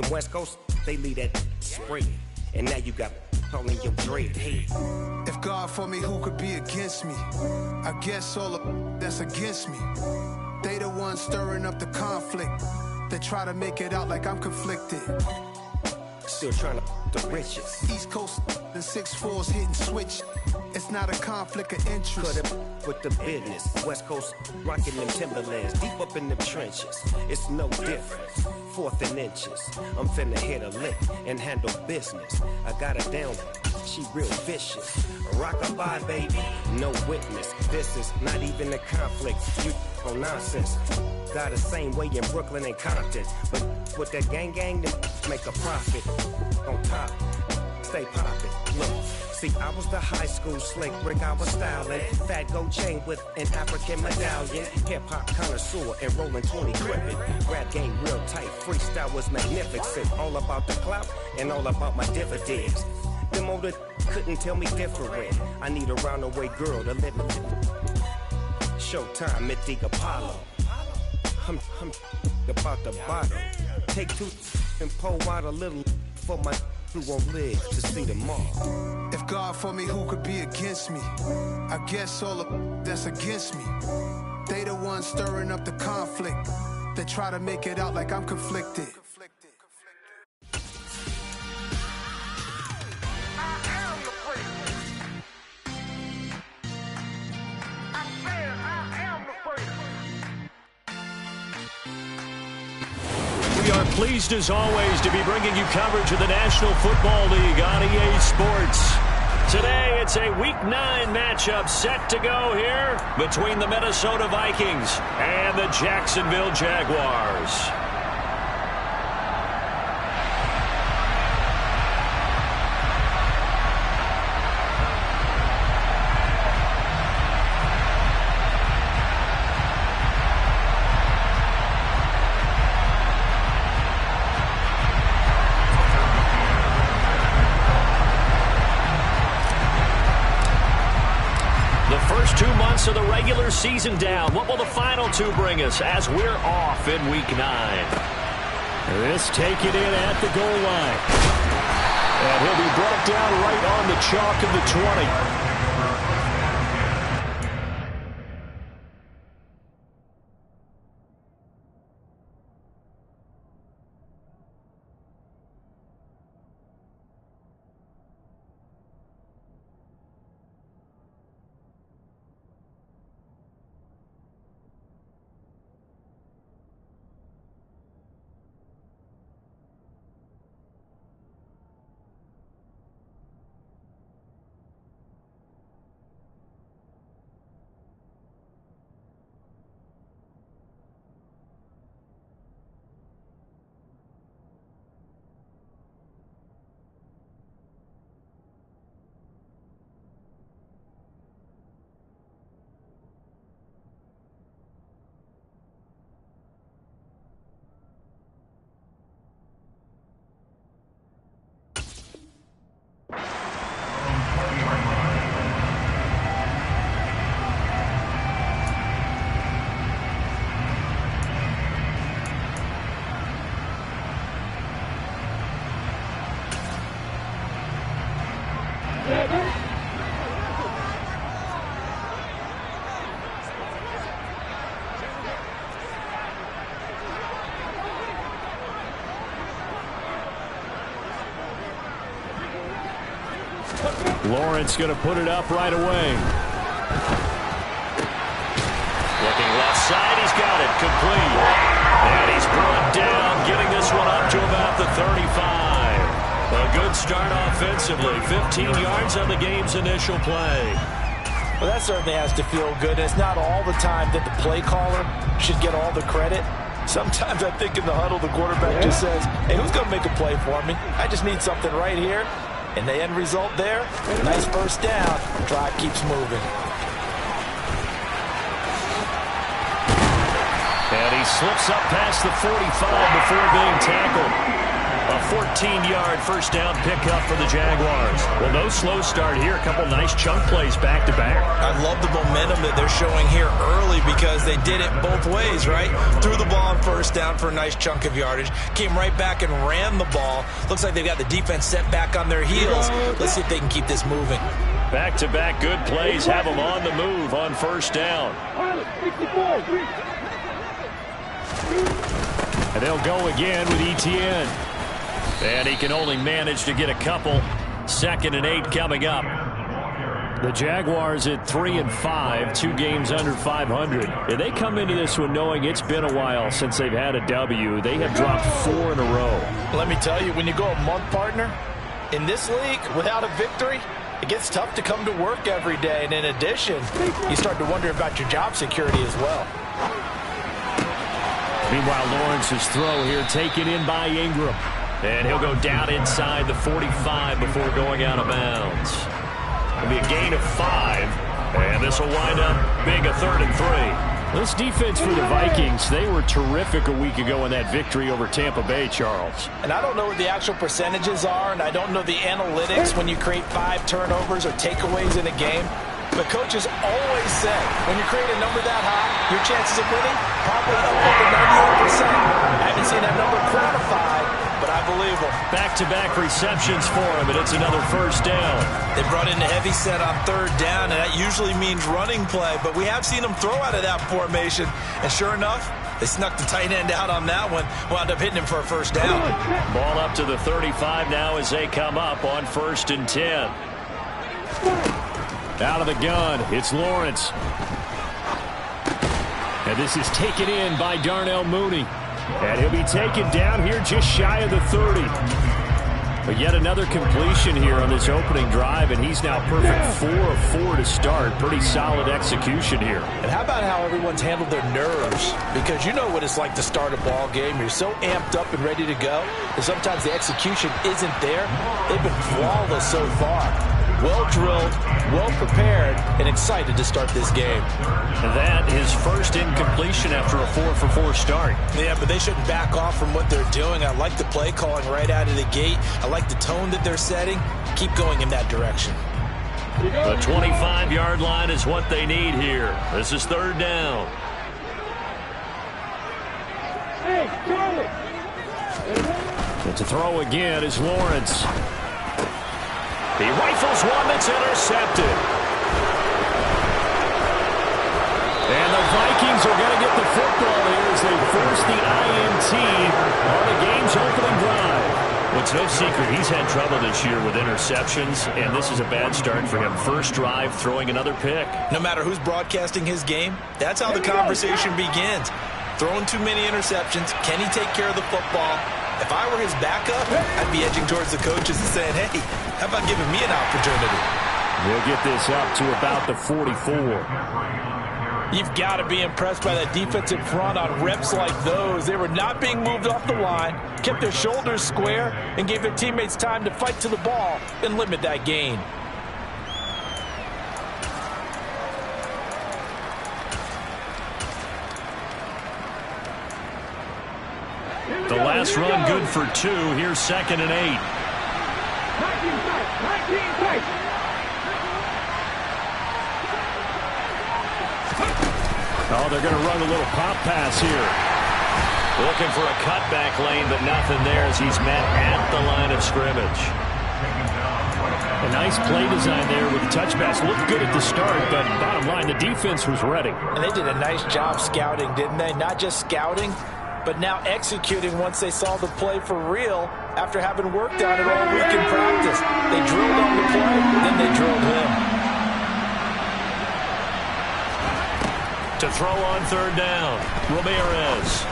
Them West Coast, they lead that spread. And now you got calling your dread head. If God for me, who could be against me? I guess all of that's against me. They the ones stirring up the conflict. They try to make it out like I'm conflicted. Still trying to the riches. East Coast and 6'4s hitting switch. It's not a conflict of interest. Cut it with the business. West Coast rocking them Timberlands deep up in them trenches. It's no difference. 4th and inches. I'm finna hit a lick and handle business. I got her down. She real vicious. Rock-a-bye, baby. No witness. This is not even a conflict. You on nonsense. Got the same way in Brooklyn and Compton. But with that gang, then make a profit. On top, stay poppin'. Look, see, I was the high school slick Rick, I was styling. Fat gold chain with an African medallion. Hip-hop connoisseur and rolling 20 crippin'. Rap game real tight, freestyle was magnificent. All about the clout and all about my dividends. Them older couldn't tell me different. I need a roundaway girl to let me. Showtime at the Apollo. I'm about the bottom. Take 2 and pour out a little for my who won't live to see tomorrow. If God for me, who could be against me? I guess all of that's against me. They the ones stirring up the conflict. They try to make it out like I'm conflicted. We are pleased as always to be bringing you coverage of the National Football League on EA Sports. Today it's a Week 9 matchup set to go here between the Minnesota Vikings and the Jacksonville Jaguars. First 2 months of the regular season down. What will the final 2 bring us as we're off in Week 9? This taken in at the goal line. And he'll be brought down right on the chalk of the 20. Lawrence going to put it up right away. Looking left side, he's got it complete. And he's brought down, getting this one up to about the 35. A good start offensively. 15 yards on the game's initial play. Well, that certainly has to feel good. It's not all the time that the play caller should get all the credit. Sometimes I think in the huddle, the quarterback just says, hey, who's going to make a play for me? I just need something right here. And the end result there, nice first down. Drive keeps moving. And he slips up past the 45 before being tackled. A 14-yard first down pickup for the Jaguars. Well, no slow start here. A couple nice chunk plays back-to-back. I love the momentum that they're showing here early because they did it both ways, right? Threw the ball on first down for a nice chunk of yardage. Came right back and ran the ball. Looks like they've got the defense set back on their heels. Let's see if they can keep this moving. Back-to-back good plays have them on the move on first down. And they'll go again with Etienne. And he can only manage to get a couple. 2nd and 8 coming up. The Jaguars at 3-5, 2 games under 500. And they come into this one knowing it's been a while since they've had a W. They have dropped 4 in a row. Let me tell you, when you go a month, partner, in this league without a victory, it gets tough to come to work every day. And in addition, you start to wonder about your job security as well. Meanwhile, Lawrence's throw here taken in by Ingram. And he'll go down inside the 45 before going out of bounds. It'll be a gain of 5. And this will wind up being a 3rd and 3. This defense for the Vikings, they were terrific a week ago in that victory over Tampa Bay, Charles. And I don't know what the actual percentages are, and I don't know the analytics when you create 5 turnovers or takeaways in a game. But coaches always say, when you create a number that high, your chances of winning probably up over 98%. I haven't seen that number quantified, but I believe them. Back-to-back receptions for him, and it's another first down. They brought in a heavy set on 3rd down, and that usually means running play. But we have seen them throw out of that formation, and sure enough, they snuck the tight end out on that one, wound up hitting him for a first down. Ball up to the 35 now as they come up on 1st and 10. Out of the gun, it's Lawrence. And this is taken in by Darnell Mooney. And he'll be taken down here just shy of the 30. But yet another completion here on this opening drive, and he's now perfect 4 of 4 to start. Pretty solid execution here. And how about how everyone's handled their nerves? Because you know what it's like to start a ball game. You're so amped up and ready to go, and sometimes the execution isn't there. They've been flawless so far. Well drilled, well prepared, and excited to start this game. That is first incompletion after a 4-for-4 start. Yeah, but they shouldn't back off from what they're doing. I like the play calling right out of the gate. I like the tone that they're setting. Keep going in that direction. The 25-yard line is what they need here. This is 3rd down. And to throw again is Lawrence. He rifles one that's intercepted. And the Vikings are going to get the football here as they force the INT on the game's opening drive. Well, it's no secret he's had trouble this year with interceptions, and this is a bad start for him. First drive, throwing another pick. No matter who's broadcasting his game, that's how the conversation begins. Throwing too many interceptions. Can he take care of the football? If I were his backup, I'd be edging towards the coaches and saying, hey, how about giving me an opportunity? We'll get this up to about the 44. You've got to be impressed by that defensive front on reps like those. They were not being moved off the line, kept their shoulders square, and gave their teammates time to fight to the ball and limit that gain. The last run good for 2. Here's 2nd and 8. Oh, they're going to run a little pop pass here. Looking for a cutback lane, but nothing there as he's met at the line of scrimmage. A nice play design there with the touch pass. Looked good at the start, but bottom line, the defense was ready. And they did a nice job scouting, didn't they? Not just scouting, but now executing once they saw the play for real after having worked on it all week in practice. They drilled on the play, then they drilled him. To throw on 3rd down, Ramirez.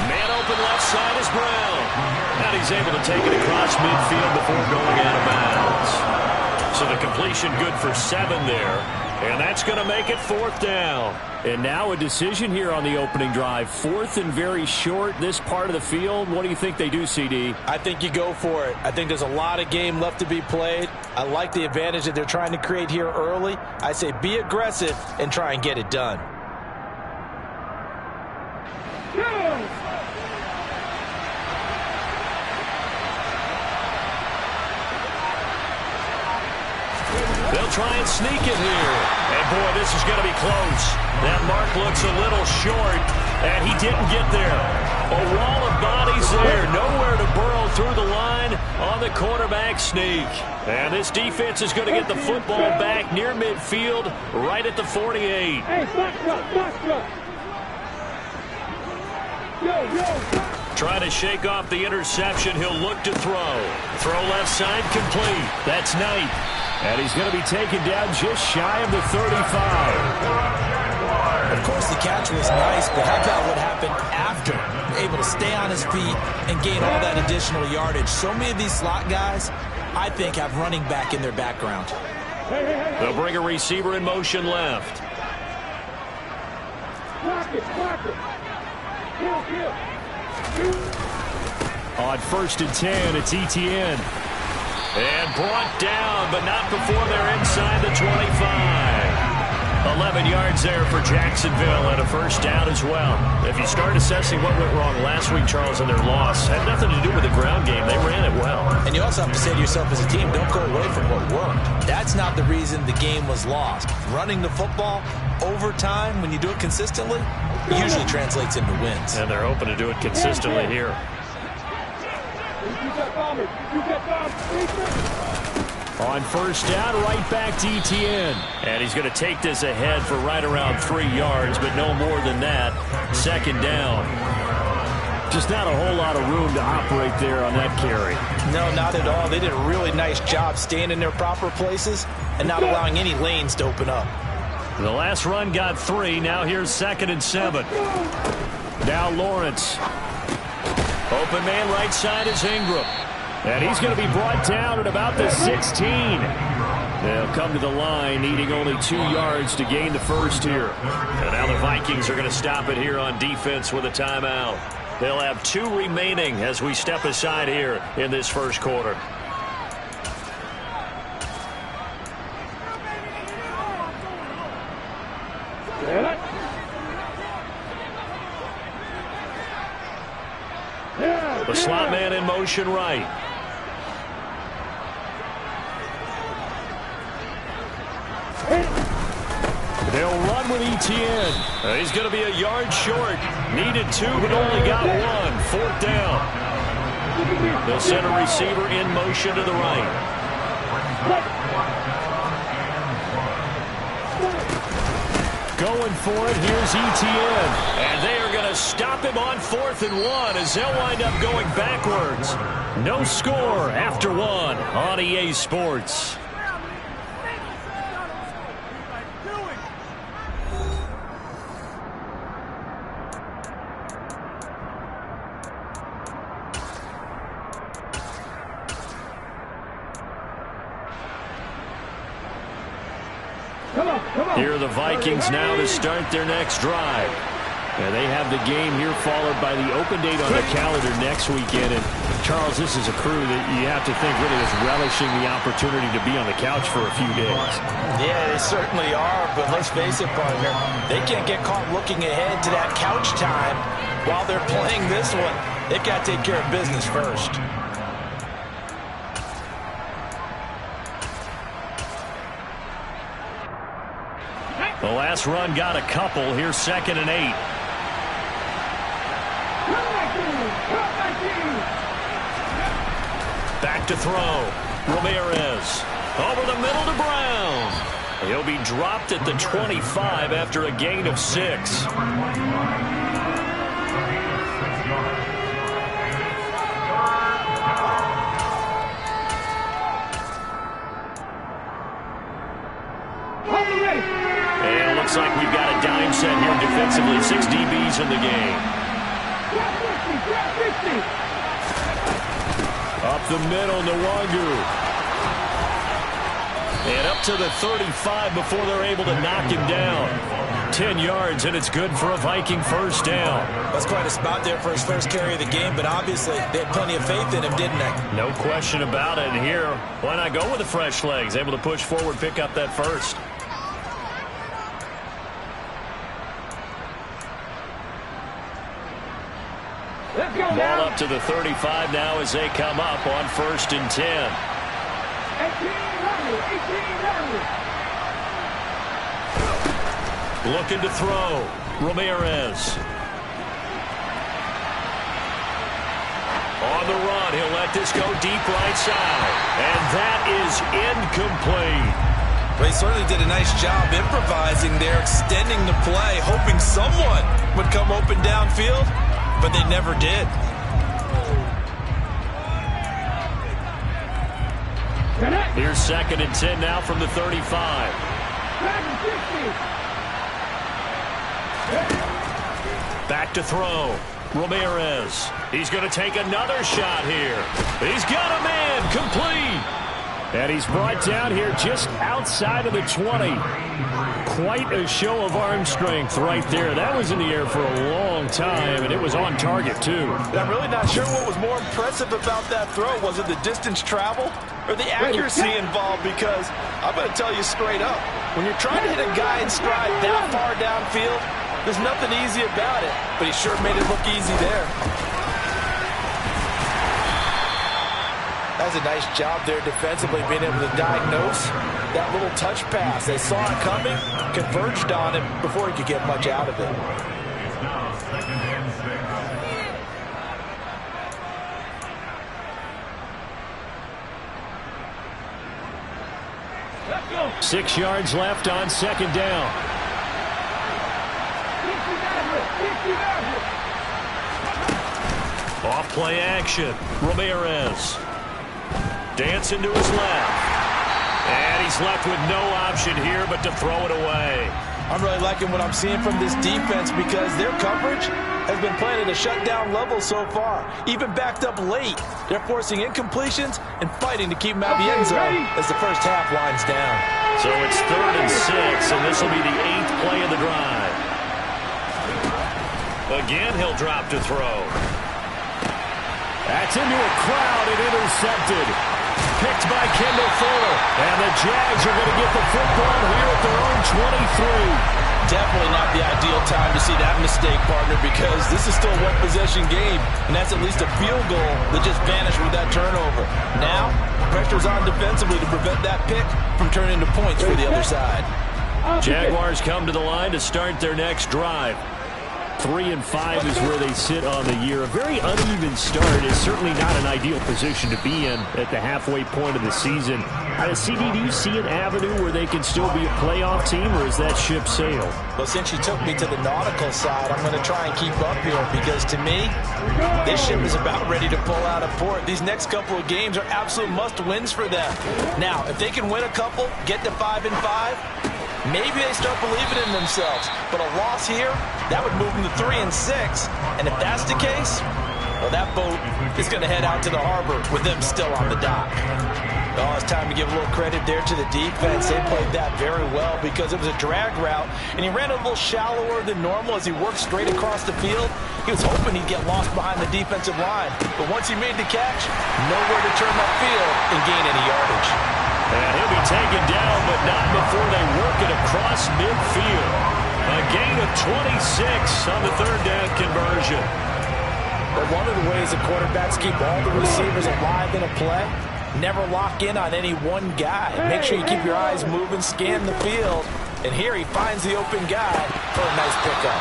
Man open left side is Brown. And he's able to take it across midfield before going out of bounds. So the completion good for 7 there. And that's going to make it 4th down. And now a decision here on the opening drive. 4th and very short, this part of the field. What do you think they do, CD? I think you go for it. I think there's a lot of game left to be played. I like the advantage that they're trying to create here early. I say be aggressive and try and get it done. try and sneak it here. And, boy, this is going to be close. That mark looks a little short, and he didn't get there. A wall of bodies there. Nowhere to burrow through the line on the quarterback sneak. And this defense is going to get the football back near midfield, right at the 48. Hey, box up. Yo. Trying to shake off the interception. He'll look to throw. Throw left side complete. That's Knight. And he's going to be taken down just shy of the 35. Of course, the catch was nice, but how about what happened after? Able to stay on his feet and gain all that additional yardage. So many of these slot guys, I think, have running back in their background. They'll bring a receiver in motion left. Block it. Kill. On 1st and 10, it's Etienne. And brought down, but not before they're inside the 25. 11 yards there for Jacksonville and a first down as well. If you start assessing what went wrong last week, Charles, in their loss, had nothing to do with the ground game. They ran it well. And you also have to say to yourself as a team, don't go away from what worked. That's not the reason the game was lost. Running the football over time, when you do it consistently, usually translates into wins. And they're hoping to do it consistently here. On 1st down, right back to Etienne. And he's going to take this ahead for right around 3 yards, but no more than that. 2nd down. Just not a whole lot of room to operate there on that carry. No, not at all. They did a really nice job staying in their proper places and not allowing any lanes to open up. The last run got 3. Now here's 2nd and 7. Now Lawrence. Open man right side is Ingram. And he's going to be brought down at about the 16. They'll come to the line, needing only 2 yards to gain the first here. And now the Vikings are going to stop it here on defense with a timeout. They'll have 2 remaining as we step aside here in this first quarter. The slot man in motion right. They'll run with Etienne. He's going to be a yard short. Needed 2, but only got 1. 4th down. They'll send a receiver in motion to the right. Going for it, here's Etienne. And they are going to stop him on 4th and 1 as they'll wind up going backwards. No score after 1 on EA Sports. Here are the Vikings now to start their next drive. And they have the game here followed by the open date on the calendar next weekend. And, Charles, this is a crew that you have to think really is relishing the opportunity to be on the couch for a few days. Yeah, they certainly are. But let's face it, partner, they can't get caught looking ahead to that couch time while they're playing this one. They've got to take care of business first. The last run got a couple. Here's 2nd and 8. Back to throw. Ramirez. Over the middle to Brown. He'll be dropped at the 25 after a gain of 6. And it looks like we've got a dime set here defensively. 6 DBs in the game. Up the middle, Nwangu. And up to the 35 before they're able to knock him down. 10 yards, and it's good for a Viking first down. That's quite a spot there for his first carry of the game, but obviously they had plenty of faith in him, didn't they? No question about it. And here, why not go with the fresh legs? Able to push forward, pick up that first. Ball up to the 35 now as they come up on 1st and 10. Looking to throw. Ramirez. On the run, he'll let this go deep right side. And that is incomplete. Well, he certainly did a nice job improvising there, extending the play, hoping someone would come open downfield, but they never did. Here's 2nd and 10 now from the 35. Back to throw. Ramirez. He's going to take another shot here. He's got a man. Complete. And he's brought down here just outside of the 20. Quite a show of arm strength right there. That was in the air for a long time, and it was on target, too. I'm really not sure what was more impressive about that throw. Was it the distance traveled or the accuracy involved? Because I'm going to tell you straight up, when you're trying to hit a guy in stride that far downfield, there's nothing easy about it, but he sure made it look easy there. That's a nice job there defensively, being able to diagnose that little touch pass. They saw it coming, converged on him before he could get much out of it. 6 yards left on 2nd down. Off play action. Ramirez. Dancing to his left. And he's left with no option here but to throw it away. I'm really liking what I'm seeing from this defense because their coverage has been playing at a shutdown level so far. Even backed up late, they're forcing incompletions and fighting to keep them out of the end zone as the first half winds down. So it's 3rd and 6, and this will be the 8th play of the drive. Again, he'll drop to throw. That's into a crowd and intercepted. Picked by Kendall Fuller. And the Jags are going to get the football here at their own 23. Definitely not the ideal time to see that mistake, partner, because this is still a one-possession game, and that's at least a field goal that just vanished with that turnover. Now, pressure's on defensively to prevent that pick from turning into points for the other side. Jaguars come to the line to start their next drive. 3 and 5 is where they sit on the year. A very uneven start is certainly not an ideal position to be in at the halfway point of the season. CD, do you see an avenue where they can still be a playoff team, or is that ship sailed? Well, since you took me to the nautical side, I'm going to try and keep up here because, to me, this ship is about ready to pull out of port. These next couple of games are absolute must-wins for them. Now, if they can win a couple, get to 5 and 5, maybe they start believing in themselves. But a loss here, that would move them to 3 and 6. And if that's the case, well, that boat is going to head out to the harbor with them still on the dock. Oh, it's time to give a little credit there to the defense. They played that very well because it was a drag route, and he ran a little shallower than normal as he worked straight across the field. He was hoping he'd get lost behind the defensive line. But once he made the catch, nowhere to turn upfield and gain any yardage. And he'll be taken down, but not before they work it across midfield. A gain of 26 on the 3rd down conversion. But one of the ways the quarterbacks keep all the receivers alive in a play, never lock in on any one guy. Make sure you keep your eyes moving, scan the field. And here he finds the open guy for a nice pickup.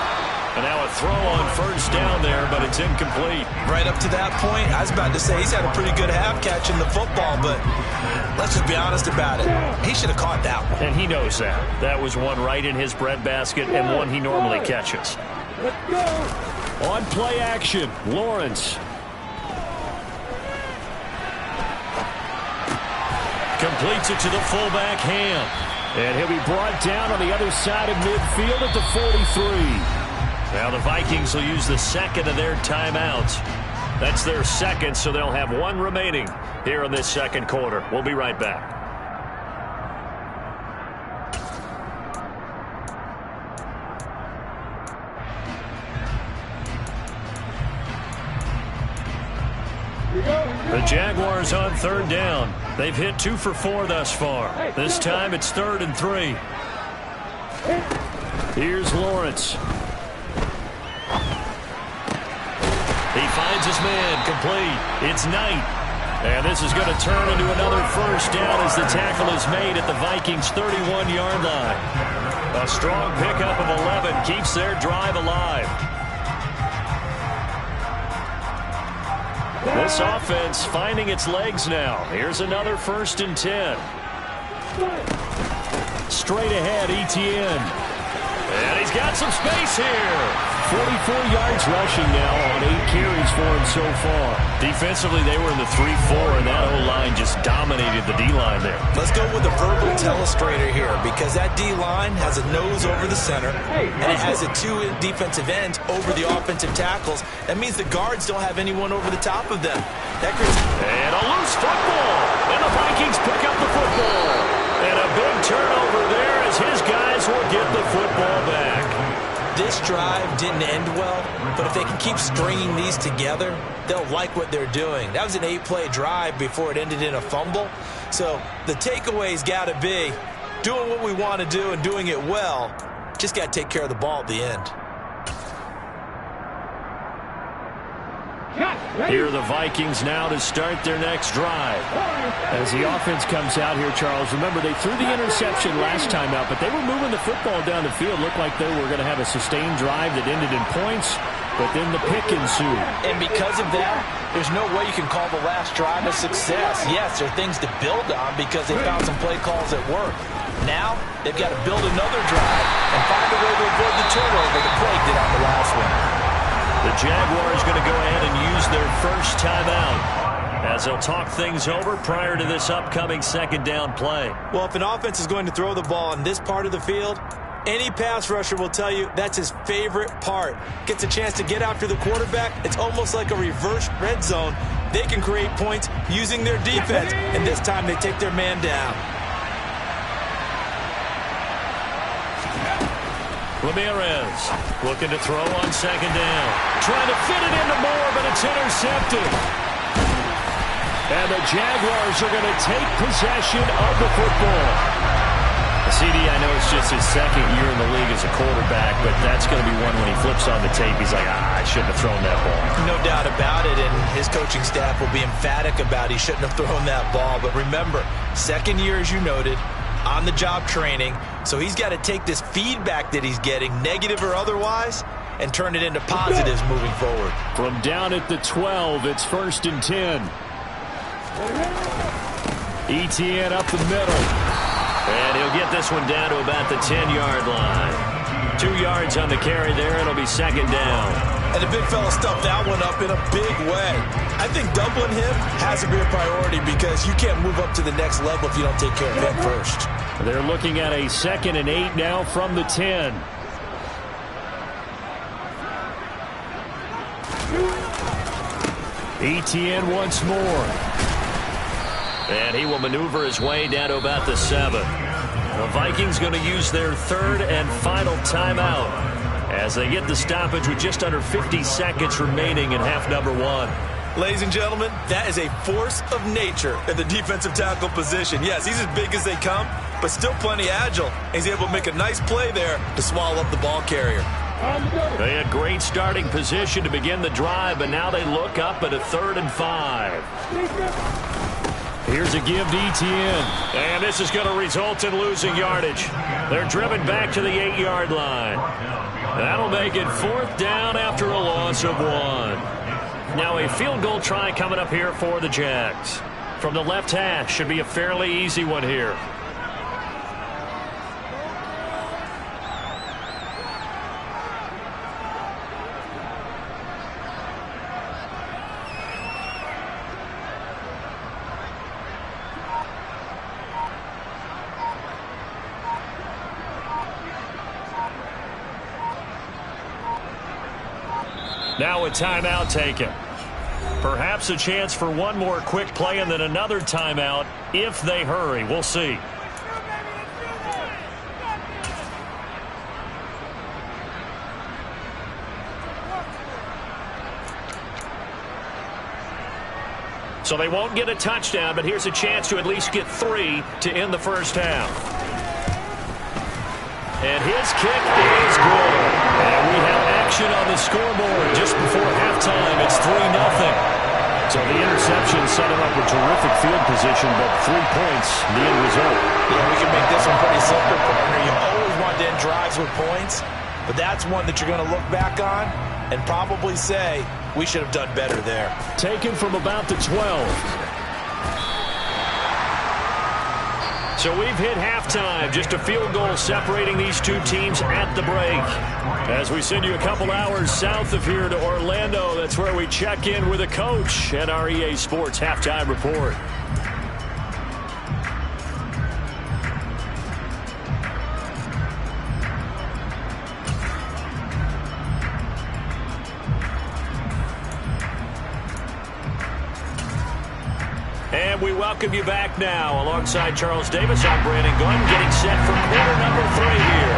And now a throw on 1st down there, but it's incomplete. Right up to that point, I was about to say he's had a pretty good half catching the football, but let's just be honest about it. He should have caught that one. And he knows that. That was one right in his breadbasket and one he normally catches. Let's go. On play action, Lawrence. Completes it to the fullback, Ham. And he'll be brought down on the other side of midfield at the 43. Now the Vikings will use the 2nd of their timeouts. That's their 2nd, so they'll have 1 remaining here in this 2nd quarter. We'll be right back. The Jaguars on 3rd down. They've hit 2 for 4 thus far. This time it's 3rd and 3. Here's Lawrence. He finds his man, complete. It's Knight. And this is going to turn into another first down as the tackle is made at the Vikings' 31-yard line. A strong pickup of 11 keeps their drive alive. This offense finding its legs now. Here's another 1st and 10. Straight ahead, Etienne. And he's got some space here. 44 yards rushing now on 8 carries for him so far. Defensively, they were in the 3-4, and that O-line just dominated the D-line there. Let's go with a verbal telestrator here, because that D-line has a nose over the center, and it has a 2 defensive ends over the offensive tackles. That means the guards don't have anyone over the top of them. That creates... And a loose football. And the Vikings pick up the football. And a big turnover there as his guys will get the football back. This drive didn't end well, but if they can keep stringing these together, they'll like what they're doing. That was an 8-play drive before it ended in a fumble. So the takeaway's got to be doing what we want to do and doing it well. Just got to take care of the ball at the end. Here are the Vikings now to start their next drive. As the offense comes out here, Charles, remember they threw the interception last time out, but they were moving the football down the field. Looked like they were going to have a sustained drive that ended in points, but then the pick ensued. And because of that, there's no way you can call the last drive a success. Yes, there are things to build on because they found some play calls that work. Now, they've got to build another drive and find a way to avoid the turnover that plagued it on the last one. The Jaguars going to go ahead and use their first timeout as they'll talk things over prior to this upcoming 2nd down play. Well, if an offense is going to throw the ball in this part of the field, any pass rusher will tell you that's his favorite part. Gets a chance to get after the quarterback. It's almost like a reverse red zone. They can create points using their defense, and this time they take their man down. Ramirez looking to throw on 2nd down. Trying to fit it into Moore, but it's intercepted. And the Jaguars are going to take possession of the football. CD, I know it's just his 2nd year in the league as a quarterback, but that's going to be one when he flips on the tape, he's like, I shouldn't have thrown that ball. No doubt about it, and his coaching staff will be emphatic about he shouldn't have thrown that ball. But remember, 2nd year, as you noted, on-the-job training, so he's got to take this feedback that he's getting, negative or otherwise, and turn it into positives moving forward. From down at the 12, it's 1st and 10. Etienne up the middle. And he'll get this one down to about the 10-yard line. 2 yards on the carry there. It'll be 2nd down. And the big fella stuffed that one up in a big way. I think doubling him has to be a priority because you can't move up to the next level if you don't take care of him first. They're looking at a 2nd and 8 now from the 10. Etienne once more. And he will maneuver his way down to about the 7. The Vikings going to use their 3rd and final timeout as they get the stoppage with just under 50 seconds remaining in half number 1. Ladies and gentlemen, that is a force of nature at the defensive tackle position. Yes, he's as big as they come, but still plenty agile. He's able to make a nice play there to swallow up the ball carrier. They had great starting position to begin the drive, but now they look up at a 3rd and 5. Here's a give to Etienne. And this is going to result in losing yardage. They're driven back to the 8-yard line. That'll make it 4th down after a loss of 1. Now a field goal try coming up here for the Jags. From the left hash, should be a fairly easy one here. Now a timeout taken. Perhaps a chance for one more quick play and then another timeout if they hurry. We'll see. So they won't get a touchdown, but here's a chance to at least get 3 to end the first half. And his kick is good. And we have action on the scoreboard just before halftime. It's 3-0. So the interception set him up with terrific field position, but 3 points, the end result. Yeah, we can make this one pretty simple, partner. You always want to end drives with points, but that's one that you're going to look back on and probably say, we should have done better there. Taken from about the 12. So we've hit halftime. Just a field goal separating these two teams at the break. As we send you a couple hours south of here to Orlando, that's where we check in with a coach at our EA Sports Halftime Report. And we welcome you back now. Alongside Charles Davis, I'm Brandon Gunn, getting set for quarter number 3 here.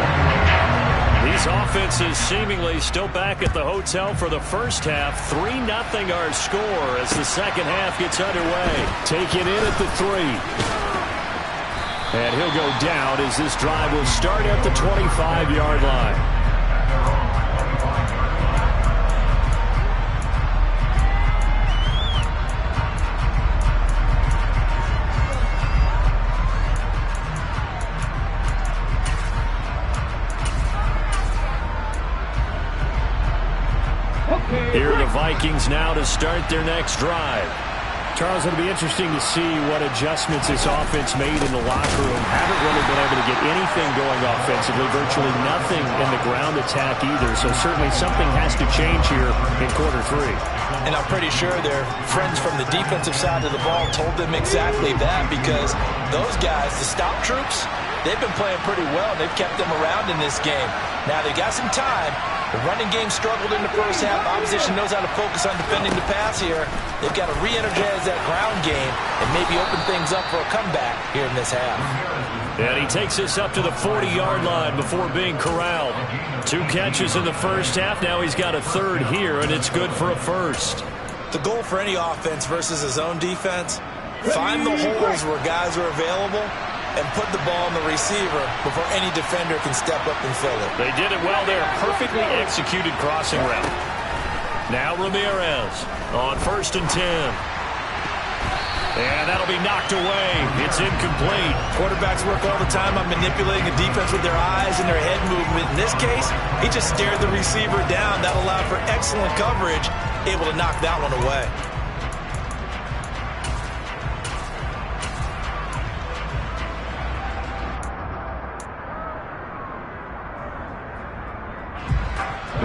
These offenses seemingly still back at the hotel for the first half. 3-0 our score as the second half gets underway. Taken in at the 3. And he'll go down as this drive will start at the 25-yard line. Here are the Vikings now to start their next drive. Charles, it'll be interesting to see what adjustments this offense made in the locker room. Haven't really been able to get anything going offensively, virtually nothing in the ground attack either. So certainly something has to change here in quarter 3. And I'm pretty sure their friends from the defensive side of the ball told them exactly that, because those guys, the stop troops, they've been playing pretty well. They've kept them around in this game. Now they got some time. The running game struggled in the first half. Opposition knows how to focus on defending the pass here. They've got to re-energize that ground game and maybe open things up for a comeback here in this half. And he takes us up to the 40-yard line before being corralled. 2 catches in the first half. Now he's got a third here, and it's good for a first. The goal for any offense versus a zone defense, find the holes where guys are available and put the ball in the receiver before any defender can step up and fill it. They did it well there. Perfectly executed crossing route. Now Ramirez on 1st and 10. And that'll be knocked away. It's incomplete. Quarterbacks work all the time on manipulating a defense with their eyes and their head movement. In this case, he just stared the receiver down. That allowed for excellent coverage, able to knock that one away.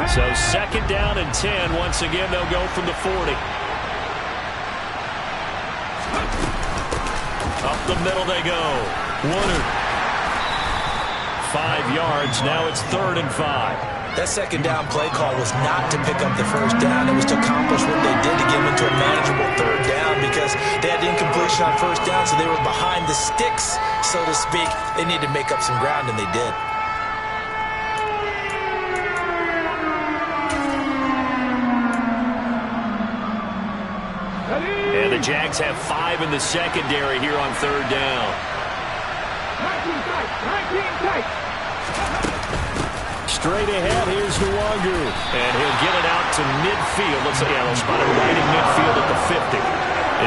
So 2nd down and 10. Once again, they'll go from the 40. Up the middle they go. Woodard. 5 yards. Now it's 3rd and 5. That 2nd down play call was not to pick up the first down. It was to accomplish what they did to get them into a manageable 3rd down, because they had incompletion on 1st down, so they were behind the sticks, so to speak. They needed to make up some ground, and they did. And the Jags have 5 in the secondary here on 3rd down. Straight ahead, here's Nwangu. And he'll get it out to midfield. Looks like they'll spot it right in midfield at the 50.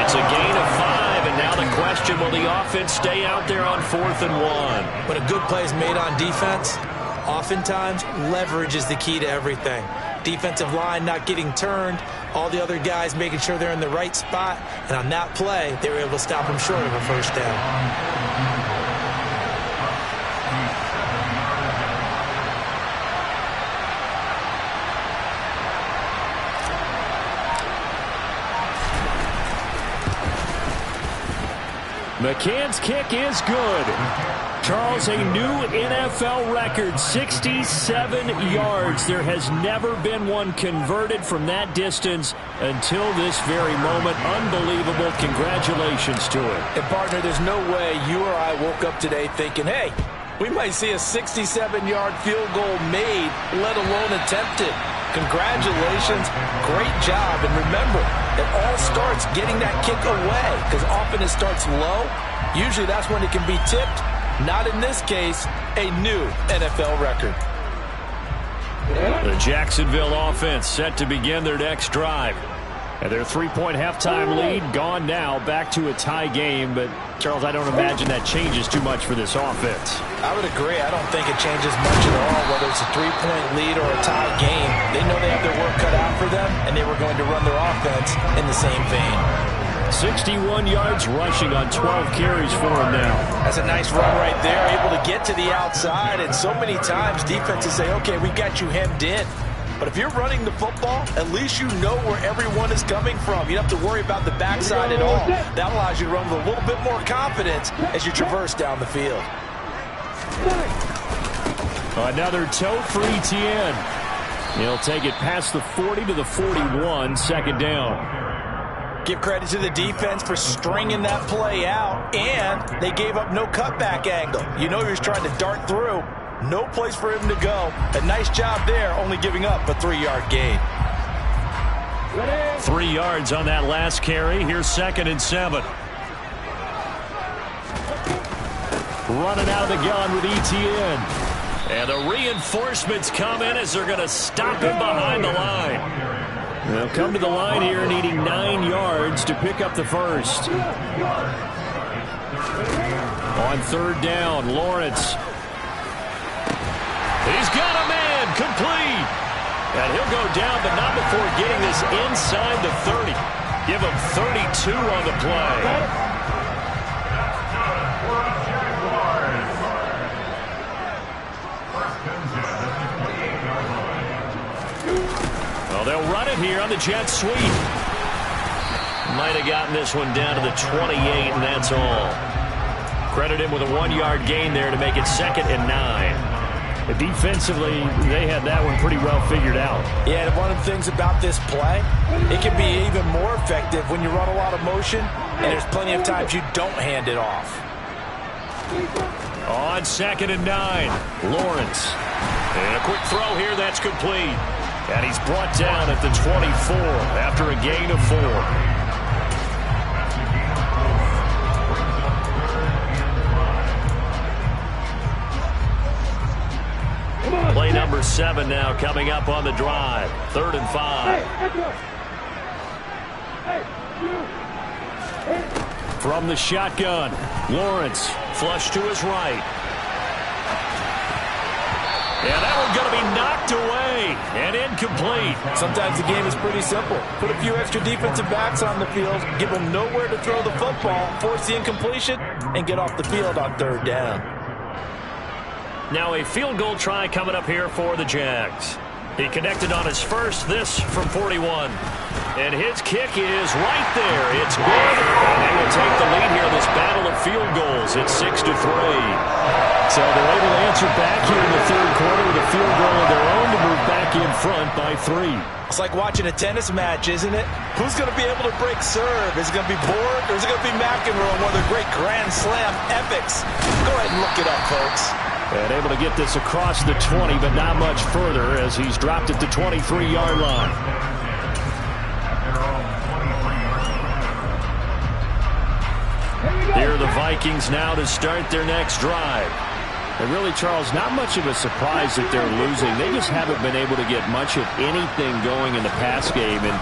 It's a gain of 5, and now the question, will the offense stay out there on 4th and 1? When a good play is made on defense, oftentimes leverage is the key to everything. Defensive line not getting turned, all the other guys making sure they're in the right spot, and on that play, they were able to stop him short of a 1st down. McCann's kick is good. Charles, a new NFL record, 67 yards. There has never been one converted from that distance until this very moment. Unbelievable. Congratulations to him. And, partner, there's no way you or I woke up today thinking, hey, we might see a 67-yard field goal made, let alone attempted. Congratulations. Great job. And remember, it all starts getting that kick away, because often it starts low. Usually that's when it can be tipped. Not in this case, a new NFL record. The Jacksonville offense set to begin their next drive. And their 3-point halftime lead gone now, back to a tie game. But, Charles, I don't imagine that changes too much for this offense. I would agree. I don't think it changes much at all, whether it's a 3-point lead or a tie game. They know they have their work cut out for them, and they were going to run their offense in the same vein. 61 yards rushing on 12 carries for him now. That's a nice run right there, able to get to the outside. And so many times defenses say, okay, we got you hemmed in. But if you're running the football, at least you know where everyone is coming from. You don't have to worry about the backside at all. That allows you to run with a little bit more confidence as you traverse down the field. Another toe for Etienne. He'll take it past the 40 to the 41, second down. Give credit to the defense for stringing that play out, and they gave up no cutback angle. You know he was trying to dart through. No place for him to go. A nice job there, only giving up a 3-yard gain. 3 yards on that last carry. Here's 2nd and 7. Running out of the gun with Etienne. And the reinforcements come in as they're going to stop him behind the line. They'll come to the line here needing 9 yards to pick up the first. On 3rd down, Lawrence. He's got a man, complete. And he'll go down, but not before getting this inside the 30. Give him 32 on the play. Well, they'll run it here on the jet sweep. Might have gotten this one down to the 28, and that's all. Credit him with a 1-yard gain there to make it 2nd and 9. Defensively, they had that one pretty well figured out. Yeah, and one of the things about this play, it can be even more effective when you run a lot of motion, and there's plenty of times you don't hand it off. On 2nd and 9, Lawrence. And a quick throw here, that's complete. And he's brought down at the 24 after a gain of 4. Play number 7 now coming up on the drive. 3rd and 5. From the shotgun, Lawrence. Flush to his right. And that one's going to be knocked away and incomplete. Sometimes the game is pretty simple. Put a few extra defensive backs on the field, give them nowhere to throw the football, force the incompletion, and get off the field on 3rd down. Now a field goal try coming up here for the Jags. He connected on his first, this from 41. And his kick is right there. It's good. And they will take the lead here in this battle of field goals. It's 6-3. So they're able to answer back here in the 3rd quarter with a field goal of their own to move back in front by 3. It's like watching a tennis match, isn't it? Who's going to be able to break serve? Is it going to be Borg or is it going to be McEnroe? One of the great Grand Slam epics. Go ahead and look it up, folks. And able to get this across the 20, but not much further as he's dropped at the 23-yard line. Here are the Vikings now to start their next drive. And really, Charles, not much of a surprise that they're losing. They just haven't been able to get much of anything going in the pass game. And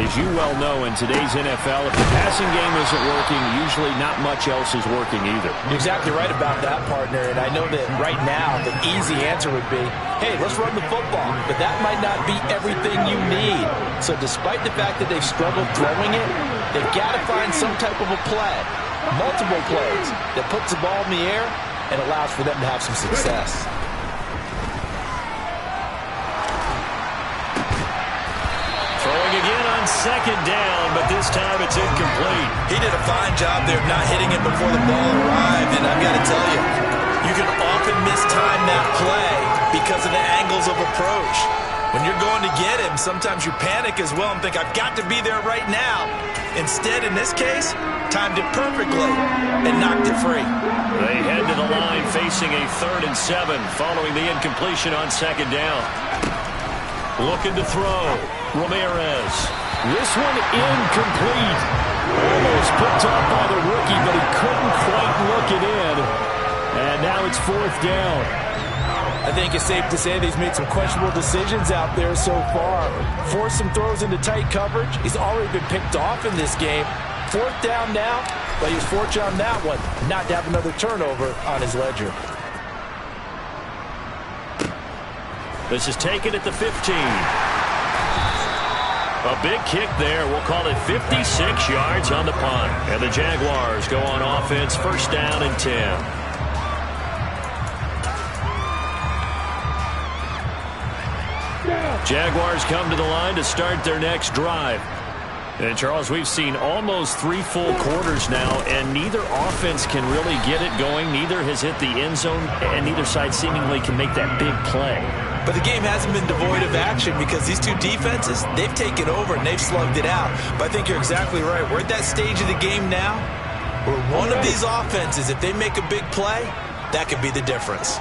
as you well know, in today's NFL, if the passing game isn't working, usually not much else is working either. You're exactly right about that, partner. And I know that right now the easy answer would be, hey, let's run the football. But that might not be everything you need. So despite the fact that they've struggled throwing it, they've got to find some type of a play, multiple plays, that puts the ball in the air and allows for them to have some success. Throwing again on 2nd down, but this time it's incomplete. He did a fine job there of not hitting it before the ball arrived, and I've got to tell you, you can often mistime that play because of the angles of approach. When you're going to get him, sometimes you panic as well and think, I've got to be there right now. Instead, in this case, timed it perfectly and knocked it free. They head to the line facing a 3rd and 7 following the incompletion on 2nd down. Looking to throw. Ramirez. This one incomplete. Almost picked up by the rookie, but he couldn't quite look it in. And now it's 4th down. I think it's safe to say that he's made some questionable decisions out there so far. Forced some throws into tight coverage. He's already been picked off in this game. 4th down now, but he was fortunate on that one not to have another turnover on his ledger. This is taken at the 15. A big kick there. We'll call it 56 yards on the punt. And the Jaguars go on offense, 1st down and 10. Jaguars come to the line to start their next drive. And, Charles, we've seen almost 3 full quarters now, and neither offense can really get it going. Neither has hit the end zone, and neither side seemingly can make that big play. But the game hasn't been devoid of action because these two defenses, they've taken over and they've slugged it out. But I think you're exactly right. We're at that stage of the game now where one of these offenses, if they make a big play, that could be the difference.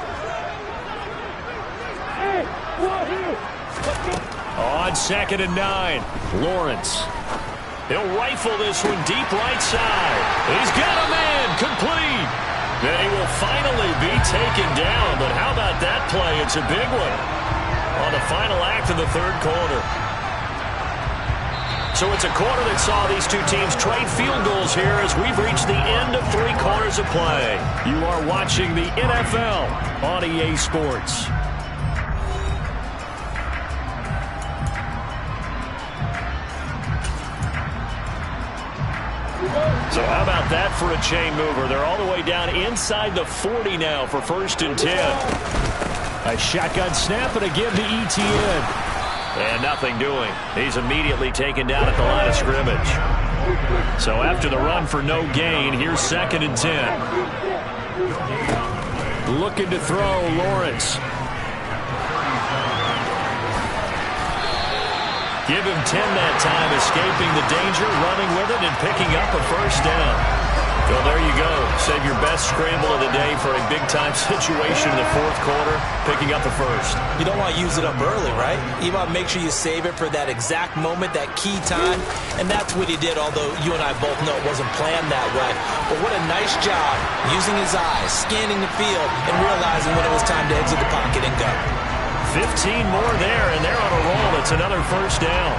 On 2nd and 9, Lawrence. He'll rifle this one deep right side. He's got a man, complete. Then he will finally be taken down. But how about that play? It's a big one on the final act of the 3rd quarter. So it's a quarter that saw these two teams trade field goals here as we've reached the end of 3 quarters of play. You are watching the NFL on EA Sports. So how about that for a chain mover? They're all the way down inside the 40 now for 1st and 10. A shotgun snap and a give to ETN. And nothing doing. He's immediately taken down at the line of scrimmage. So after the run for no gain, here's 2nd and 10. Looking to throw, Lawrence. Give him 10 that time, escaping the danger, running with it, and picking up a 1st down. Well, there you go. Save your best scramble of the day for a big-time situation in the 4th quarter, picking up the 1st. You don't want to use it up early, right? You want to make sure you save it for that exact moment, that key time, and that's what he did, although you and I both know it wasn't planned that way. But what a nice job using his eyes, scanning the field, and realizing when it was time to exit the pocket and go. 15 more there, and they're on a roll. It's another 1st down.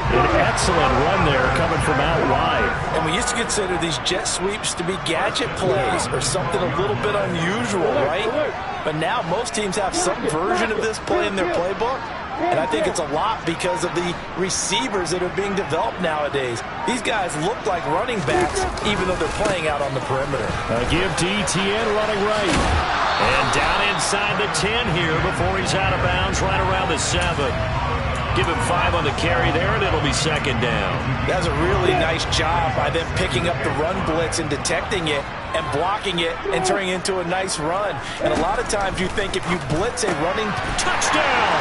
An excellent run there coming from out wide. And we used to consider these jet sweeps to be gadget plays or something a little bit unusual, right? But now most teams have some version of this play in their playbook. And I think it's a lot because of the receivers that are being developed nowadays. These guys look like running backs even though they're playing out on the perimeter. A give to ETN running right. And down inside the 10 here before he's out of bounds right around the 7. Give him 5 on the carry there, and it'll be 2nd down. That's a really nice job by them picking up the run blitz and detecting it and blocking it and turning it into a nice run. And a lot of times you think if you blitz a running touchdown.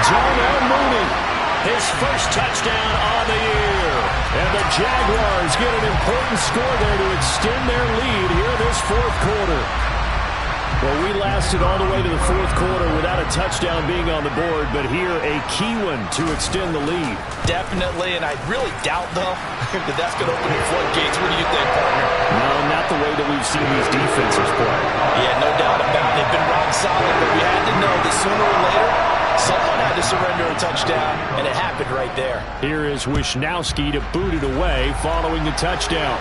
Darnell Mooney, his 1st touchdown on the year. And the Jaguars get an important score there to extend their lead here in this 4th quarter. Well, we lasted all the way to the 4th quarter without a touchdown being on the board, but here a key one to extend the lead. Definitely, and I really doubt, though, that that's going to open the floodgates. What do you think, partner? No, not the way that we've seen these defenses play. Yeah, no doubt about it. They've been rock solid, but we had to know that sooner or later, someone had to surrender a touchdown, and it happened right there. Here is Wisnowski to boot it away following the touchdown.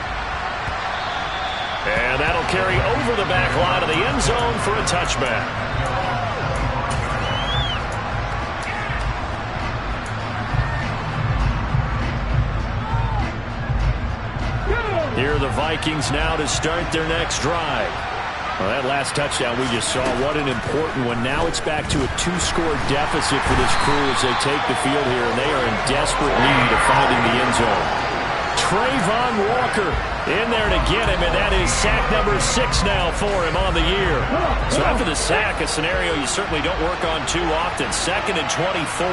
And that'll carry over the back line of the end zone for a touchback. Here are the Vikings now to start their next drive. Well, that last touchdown we just saw, what an important one. Now it's back to a 2-score deficit for this crew as they take the field here, and they are in desperate need of finding the end zone. Trayvon Walker in there to get him, and that is sack number 6 now for him on the year. So after the sack, a scenario you certainly don't work on too often. 2nd and 24.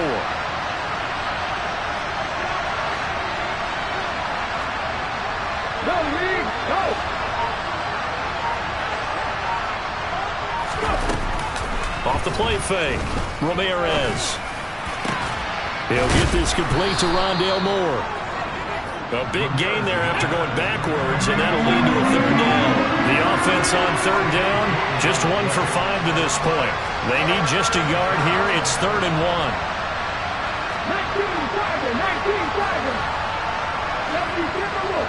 Off the play fake, Ramirez. He'll get this complete to Rondale Moore. A big gain there after going backwards, and that'll lead to a third down. The offense on third down, just 1 for 5 to this point. They need just a yard here. It's 3rd and 1. 19 Tigers. Let's be careful.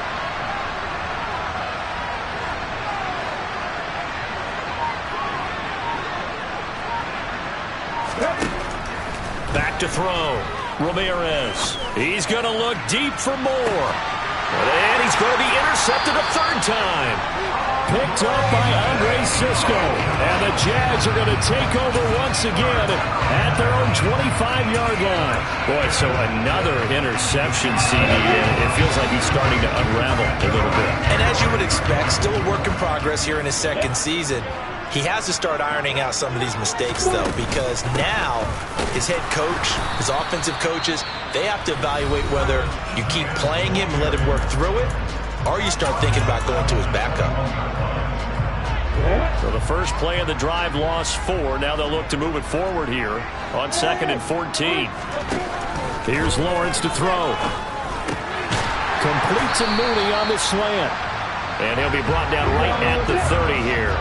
Back to throw. Ramirez. He's going to look deep for more. And he's going to be intercepted a third time. Picked up by Andre Sisco. And the Jags are going to take over once again at their own 25-yard line. Boy, so another interception, CD. It feels like he's starting to unravel a little bit. And as you would expect, still a work in progress here in his second season. He has to start ironing out some of these mistakes, though, because now his head coach, his offensive coaches, they have to evaluate whether you keep playing him and let him work through it, or you start thinking about going to his backup. So the first play of the drive lost 4. Now they'll look to move it forward here on 2nd and 14. Here's Lawrence to throw. Complete to Mooney on the slant. And he'll be brought down right at the 30 here.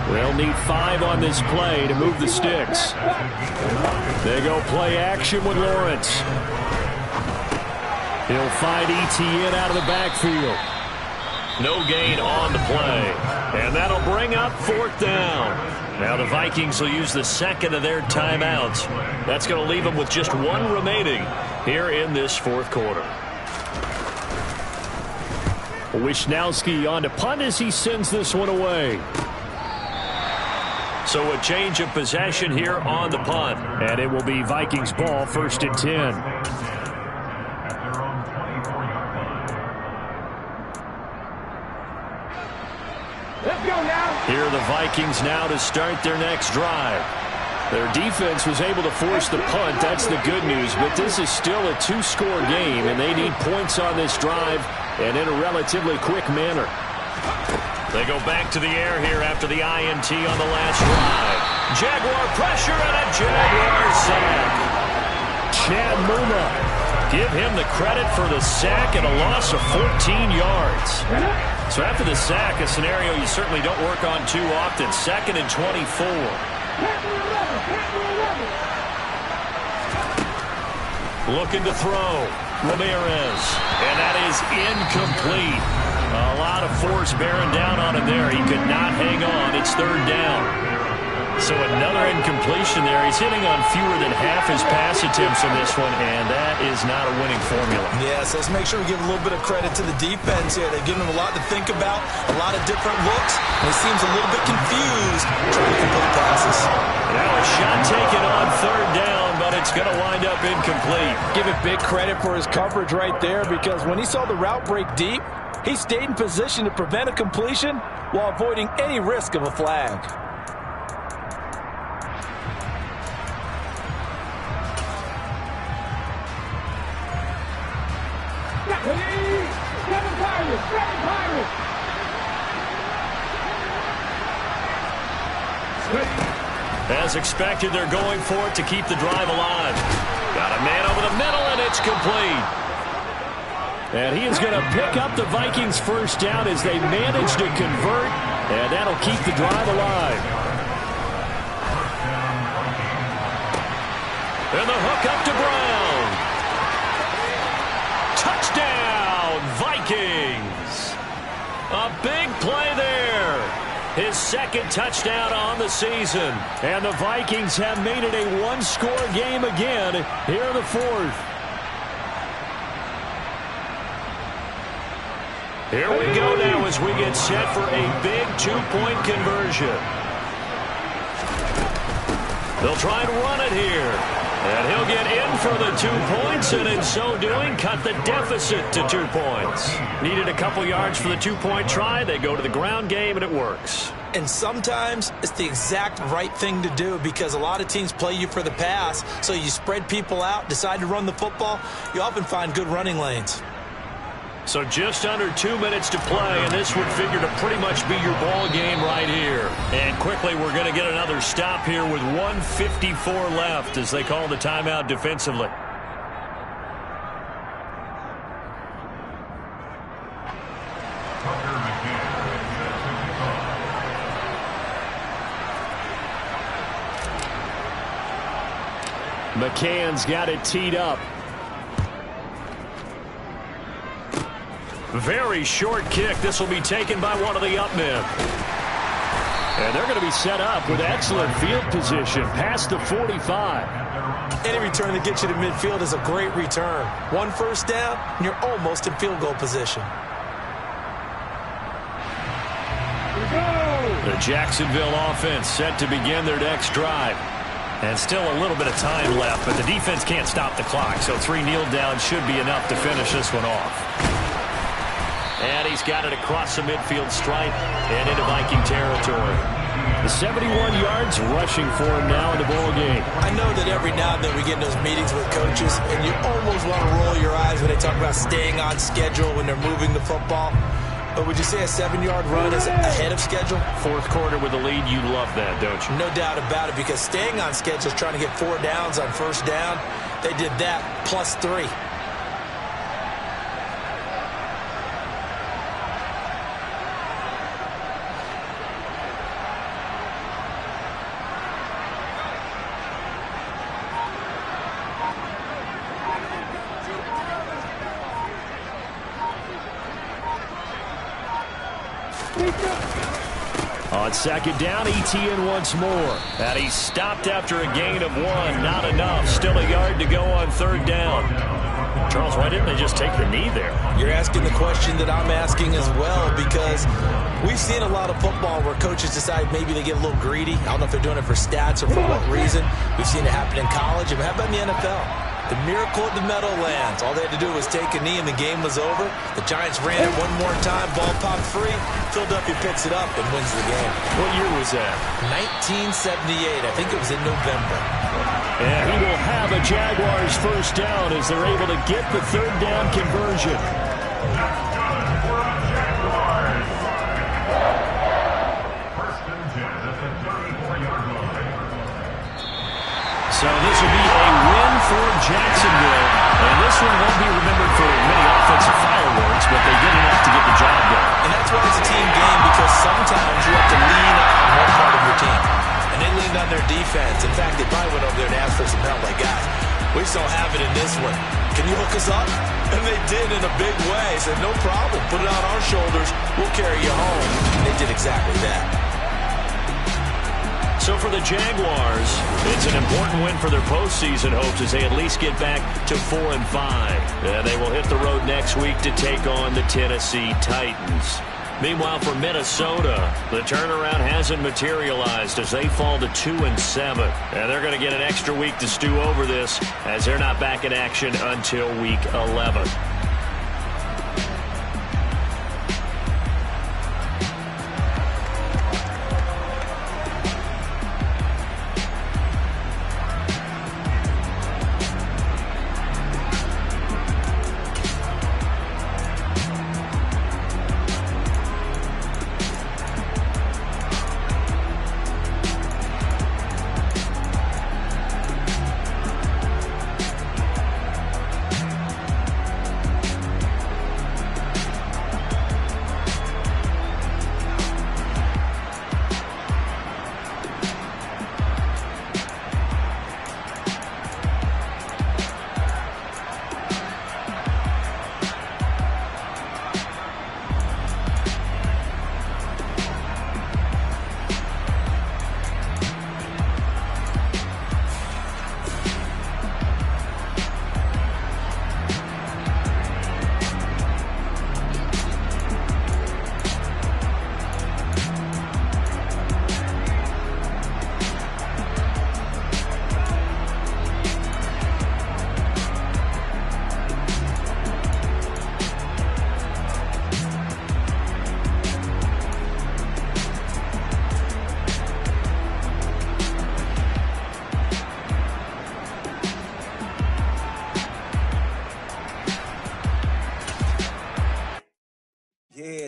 They'll need 5 on this play to move the sticks. They go play action with Lawrence. He'll find Etienne out of the backfield. No gain on the play. And that'll bring up 4th down. Now the Vikings will use the second of their timeouts. That's going to leave them with just 1 remaining here in this 4th quarter. Wisnowski on to punt as he sends this one away. So a change of possession here on the punt. And it will be Vikings ball, 1st and 10. Let's go now. Here are the Vikings now to start their next drive. Their defense was able to force the punt. That's the good news. But this is still a 2-score game, and they need points on this drive and in a relatively quick manner. They go back to the air here after the INT on the last drive. Jaguar pressure and a Jaguar sack. Chad Muma. Give him the credit for the sack and a loss of 14 yards. So after the sack, a scenario you certainly don't work on too often. 2nd and 24. Looking to throw. Ramirez. And that is incomplete. A lot of force bearing down on him there. He could not hang on. It's 3rd down. So another incompletion there. He's hitting on fewer than half his pass attempts on this one, and that is not a winning formula. Yeah, so let's make sure we give a little bit of credit to the defense here. They've given him a lot to think about, a lot of different looks, and he seems a little bit confused trying to complete passes. Now a shot taken on 3rd down, but it's going to wind up incomplete. Give it big credit for his coverage right there, because when he saw the route break deep, he stayed in position to prevent a completion while avoiding any risk of a flag. As expected, they're going for it to keep the drive alive. Got a man over the middle, and it's complete. And he is going to pick up the Vikings' first down as they manage to convert, and that'll keep the drive alive. And the hook up to Brown. Touchdown, Vikings. A big play there. His 2nd touchdown on the season. And the Vikings have made it a 1-score game again here in the 4th. Here we go now as we get set for a big 2-point conversion. They'll try and run it here. And he'll get in for the 2 points, and in so doing, cut the deficit to 2 points. Needed a couple yards for the 2-point try. They go to the ground game, and it works. And sometimes it's the exact right thing to do, because a lot of teams play you for the pass, so you spread people out, decide to run the football. You often find good running lanes. So just under 2 minutes to play, and this would figure to pretty much be your ball game right here. And quickly, we're going to get another stop here with 1:54 left as they call the timeout defensively. McCann's got it teed up. Very short kick. This will be taken by one of the up men. And they're going to be set up with excellent field position past the 45. Any return that gets you to midfield is a great return. One first down, and you're almost in field goal position. The Jacksonville offense set to begin their next drive. And still a little bit of time left, but the defense can't stop the clock, so 3 kneel downs should be enough to finish this one off. And he's got it across the midfield stripe and into Viking territory. The 71 yards rushing for him now in the ball game. I know that every now and then we get in those meetings with coaches, and you almost want to roll your eyes when they talk about staying on schedule when they're moving the football. But would you say a 7-yard run is ahead of schedule? Fourth quarter with a lead, you love that, don't you? No doubt about it, because staying on schedule is trying to get 4 downs on first down. They did that plus 3. On second down, Etienne once more. And he stopped after a gain of 1. Not enough. Still a yard to go on third down. Charles, why didn't they just take the knee there? You're asking the question that I'm asking as well, because we've seen a lot of football where coaches decide maybe they get a little greedy. I don't know if they're doing it for stats or for what reason. We've seen it happen in college. And how about in the NFL? The miracle at the Meadowlands. All they had to do was take a knee and the game was over. The Giants ran it one more time. Ball popped free. Philadelphia picks it up and wins the game. What year was that? 1978. I think it was in November. And he will have a Jaguars first down as they're able to get the third down conversion. So this will be a win for Jacksonville. And this one won't be remembered for many offensive fireworks, but they did enough to get the job done. And that's why it's a team game, because sometimes you have to lean on one part of your team. And they leaned on their defense. In fact, they probably went over there and asked for some help. Like, guys, we just don't have it in this one. Can you hook us up? And they did in a big way. Said, no problem. Put it on our shoulders. We'll carry you home. And they did exactly that. So for the Jaguars, it's an important win for their postseason hopes as they at least get back to 4-5. And they will hit the road next week to take on the Tennessee Titans. Meanwhile, for Minnesota, the turnaround hasn't materialized as they fall to 2-7. And they're going to get an extra week to stew over this as they're not back in action until week 11.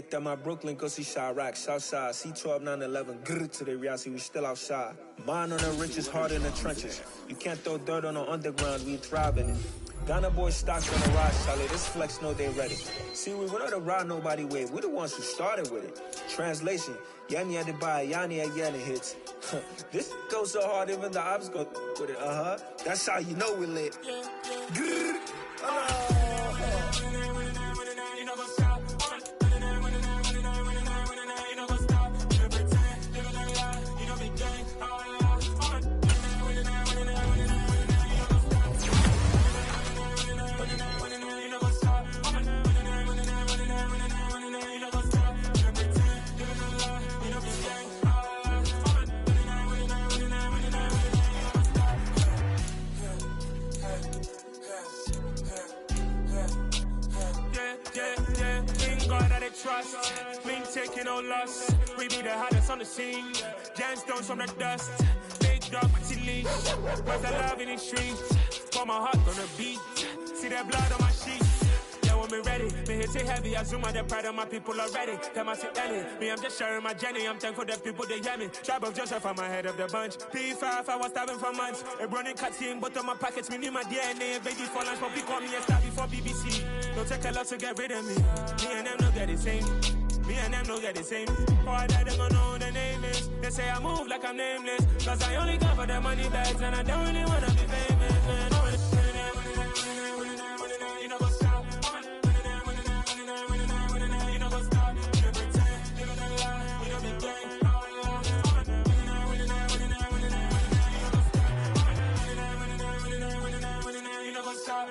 That my Brooklyn go see Chirac, Southside, C12, 911, grrr to the reality, we still outside. Mine on the richest, heart in the trenches. You can't throw dirt on the underground, we thrive in it. Ghana boys stocks on the rise, Charlie, this flex know they ready. See, we went on the ride nobody way, we the ones who started with it. Translation, Yani had to buy, Yani had yelling hits. This goes so hard, even the ops go with it. That's how you know we lit. Trust, we ain't taking no loss. We be the hottest on the scene. Gemstones from the dust. Big dog, pretty leash. Where's the love in the streets? Pour my heart on the beat. See that blood on my sheets. Yeah, when me ready, me hit it heavy. I zoom out the pride of my people already. Them I see Ellie. Me, I'm just sharing my journey. I'm thankful that people they hear me. Tribe of Joseph, I'm ahead of the bunch. P5, I was starving for months. A running cuts in, but on my pockets, me need my DNA. Baby for lunch, but we call me a star before BBC. Don't take a lot to get rid of me. Me and them no get the same. Me and them no get the same. Boy, that they gonna know who the name is. They say I move like I'm nameless. Cause I only come for the money bags. And I don't really wanna be famous, man. You know what's up? You know what's up? You pretend. You know the game. You know what's up?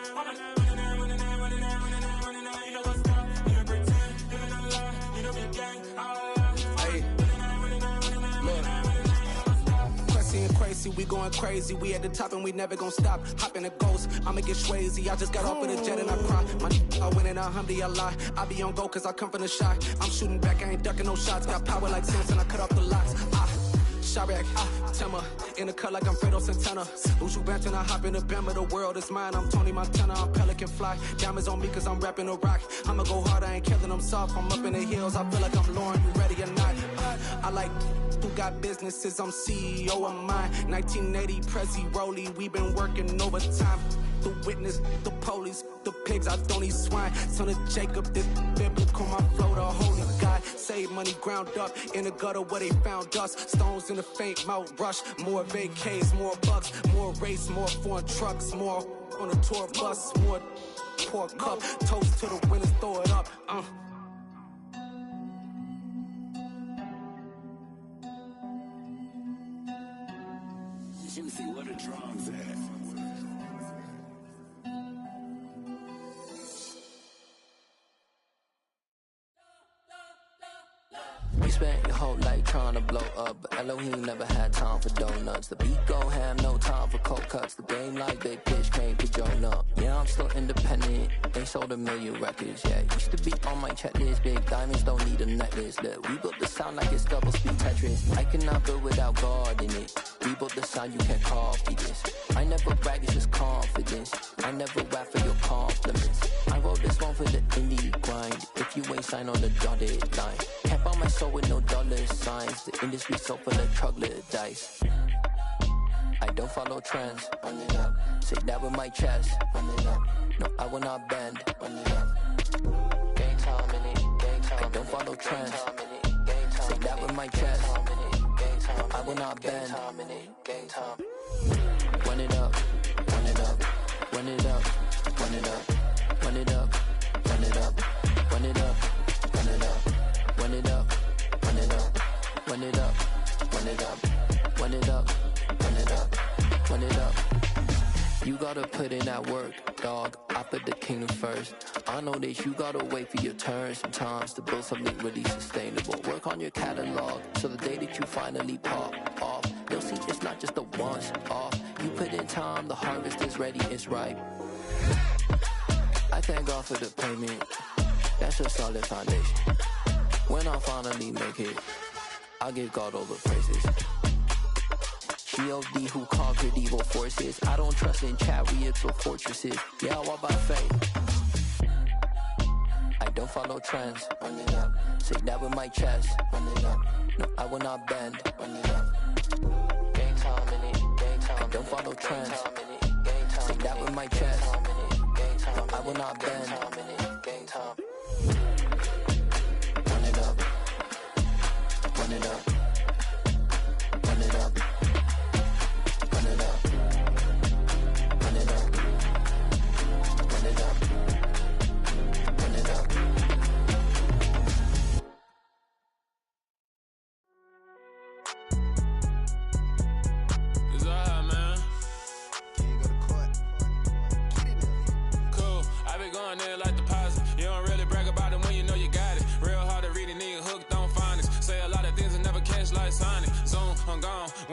Crazy, we going crazy. We at the top and we never gonna stop. Hop in a ghost, I'ma get swayzy. I just got off of the jet and I cry. My I win in alhamdulillah. I be on go cause I come from the shot. I'm shooting back, I ain't ducking no shots. Got power like Samson, I cut off the locks. Sharek, Tema, in the cut like I'm Fredo Santana. Uju Banton, I hop in the Bama, the world is mine. I'm Tony Montana, I'm Pelican Fly. Diamonds on me cause I'm rapping a rock. I'ma go hard, I ain't killing them soft. I'm up in the hills, I feel like I'm Lauren, you ready or not? I like who got businesses, I'm CEO of mine. 1980, Prezi Rolly, we been working overtime. The witness, the police, the pigs, I don't eat swine. Son of Jacob, this biblical, my flow, the holy God. Save money ground up in the gutter where they found us. Stones in the faint mouth rush. More vacays, more bucks, more race, more foreign trucks, more on a tour bus, more pour cup. Toast to the winners, throw it up. Juicy, what a drums at. You spent your whole life trying to blow up, but Elohim never had time for donuts. The beat go ham, no time for cold cuts. The game like big pitch came to join up. Yeah, I'm still independent, they sold 1 million records. Yeah, used to be on my checklist. Big diamonds don't need a necklace. Look, we built the sound like it's double speed Tetris. I cannot build without God in it. We built the sound, you can't copy this. I never brag, it's just confidence. I never rap for your compliments. I wrote this one for the indie grind. If you ain't signed on the dotted line, can't buy my soul with no dollar signs. The industry so full of troglodytes. I don't follow trends. Run it up. Say that with my chest. Run it up. No, I will not bend. Run it up. Game time in it. Game time. I don't follow trends. Say that with my chest. No, I will not bend. Game time. Run it up. Run it up. Run it up. Run it up. Run it up. Run it up. Run it up. Run it up. Run it up. Run it up. Run it up. Run it up. Run it up. Run it up. Run it up. You gotta put in that work, dog. I put the kingdom first. I know that you gotta wait for your turn sometimes to build something really sustainable. Work on your catalog, so the day that you finally pop off, you'll see it's not just a once off. You put in time, the harvest is ready, it's ripe. I thank God for the payment. That's a solid foundation. When I finally make it, I'll give God all the praises. G.O.D. who conquered evil forces. I don't trust in chariots or fortresses. Yeah, I walk by faith. I don't follow trends. Run it up. Say that with my chest. Run it up. No, I will not bend. Run it up. Game time in it. Game time. I don't follow trends. Say that with my chest. No, I will not bend. Game time. Run it up. Run it up. Run it up.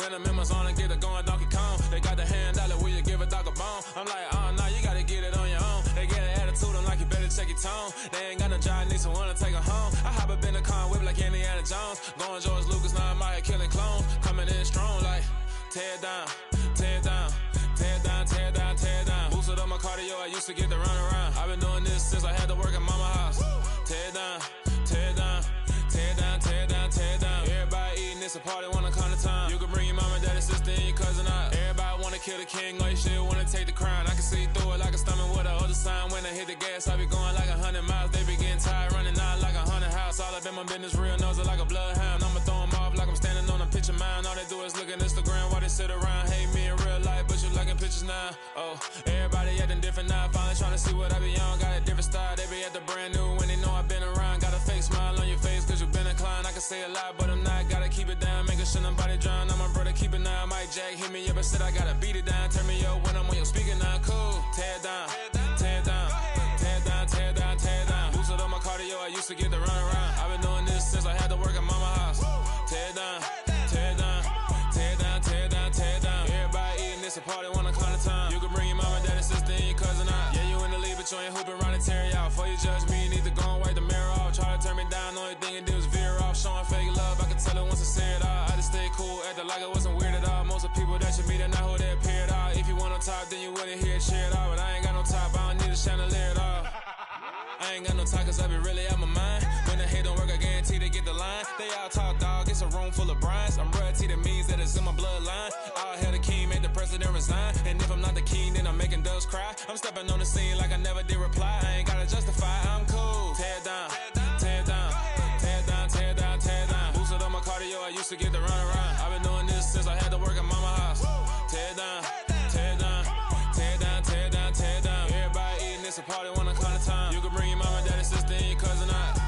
Random members on and get it going Donkey Kong. They got the hand dollar, will you give a dog a bone? I'm like, oh, no, you gotta get it on your own. They get an attitude, I'm like, you better check your tone. They ain't got no job, need someone to take her home. I hop up in the car, whip like Indiana Jones. Going George Lucas, now I'm out here killing clones. Coming in strong like, tear down, tear down, tear down, tear down, tear down. Boosted up my cardio, I used to get to run around. I've been doing this since I had to work at mama house. Tear down, tear down, tear down, tear down, tear down. Everybody eating, it's a party, wanna come to time. You can bring your mama, daddy, sister, and your cousin out. Everybody wanna kill the king, or you shit wanna take the crown. I can see through it like a stomach with a other sign. When I hit the gas, I be going like 100 miles. They be getting tired, running out like 100 house. All up in my business, real nose it like a bloodhound. I'ma throw them off like I'm standing on a picture mound. All they do is look at Instagram while they sit around. Hate me in real life, but you liking pictures now. Oh, everybody acting different now. Finally trying to see what I be on. Got a different style, they be at the brand new when they know I've been around. Got a fake smile on your face cause you been inclined. I can say a lot, but I'm not. Gotta keep it down, making sure nobody drown. I'm my brother, keep it now. Mike Jack hit me up and said I gotta beat it down. Turn me up when I'm on your speaker now. Cool, tear down, tear down, tear down, tear down, tear down. Boosted up my cardio, I used to get to run around. I've been doing this since I had to work at mama house. Tear down, tear down, tear down, tear down, tear down. Everybody eating, it's a party, wanna come to time. You can bring your mama, daddy, sister, and your cousin out. Yeah, you in the lead, but you ain't hooping around and tear you out. Before you judge me, you need to go and wipe the mirror off. Try to turn me down, only thing it did was veer off. Showing fake love, I can tell it once I say it all. I just stay cool, acting like it wasn't weird at all. Most of the people that you meet are not who they appear at all. If you want on top, then you wouldn't hear it cheer at all. But I ain't got no top, I don't need a chandelier at all. I ain't got no time cause I be really out my mind. When the hate don't work, I guarantee they get the line. They all talk dog, it's a room full of brines. I'm royalty, that means that it's in my bloodline. All hell the king, made the president resign. And if I'm not the king, then I'm making doves cry. I'm stepping on the scene like I never did reply. I ain't gotta justify, I'm cool. Tear down, tear down, tear down, tear down, tear down. Boosted up my cardio, I used to get to run around. I've been doing this since I had to work at mama house. Tear down, tear down, tear down, tear down, tear down. Everybody eating, it's a party, wanna come to time. You can bring your mama, daddy, sister, and your cousin out.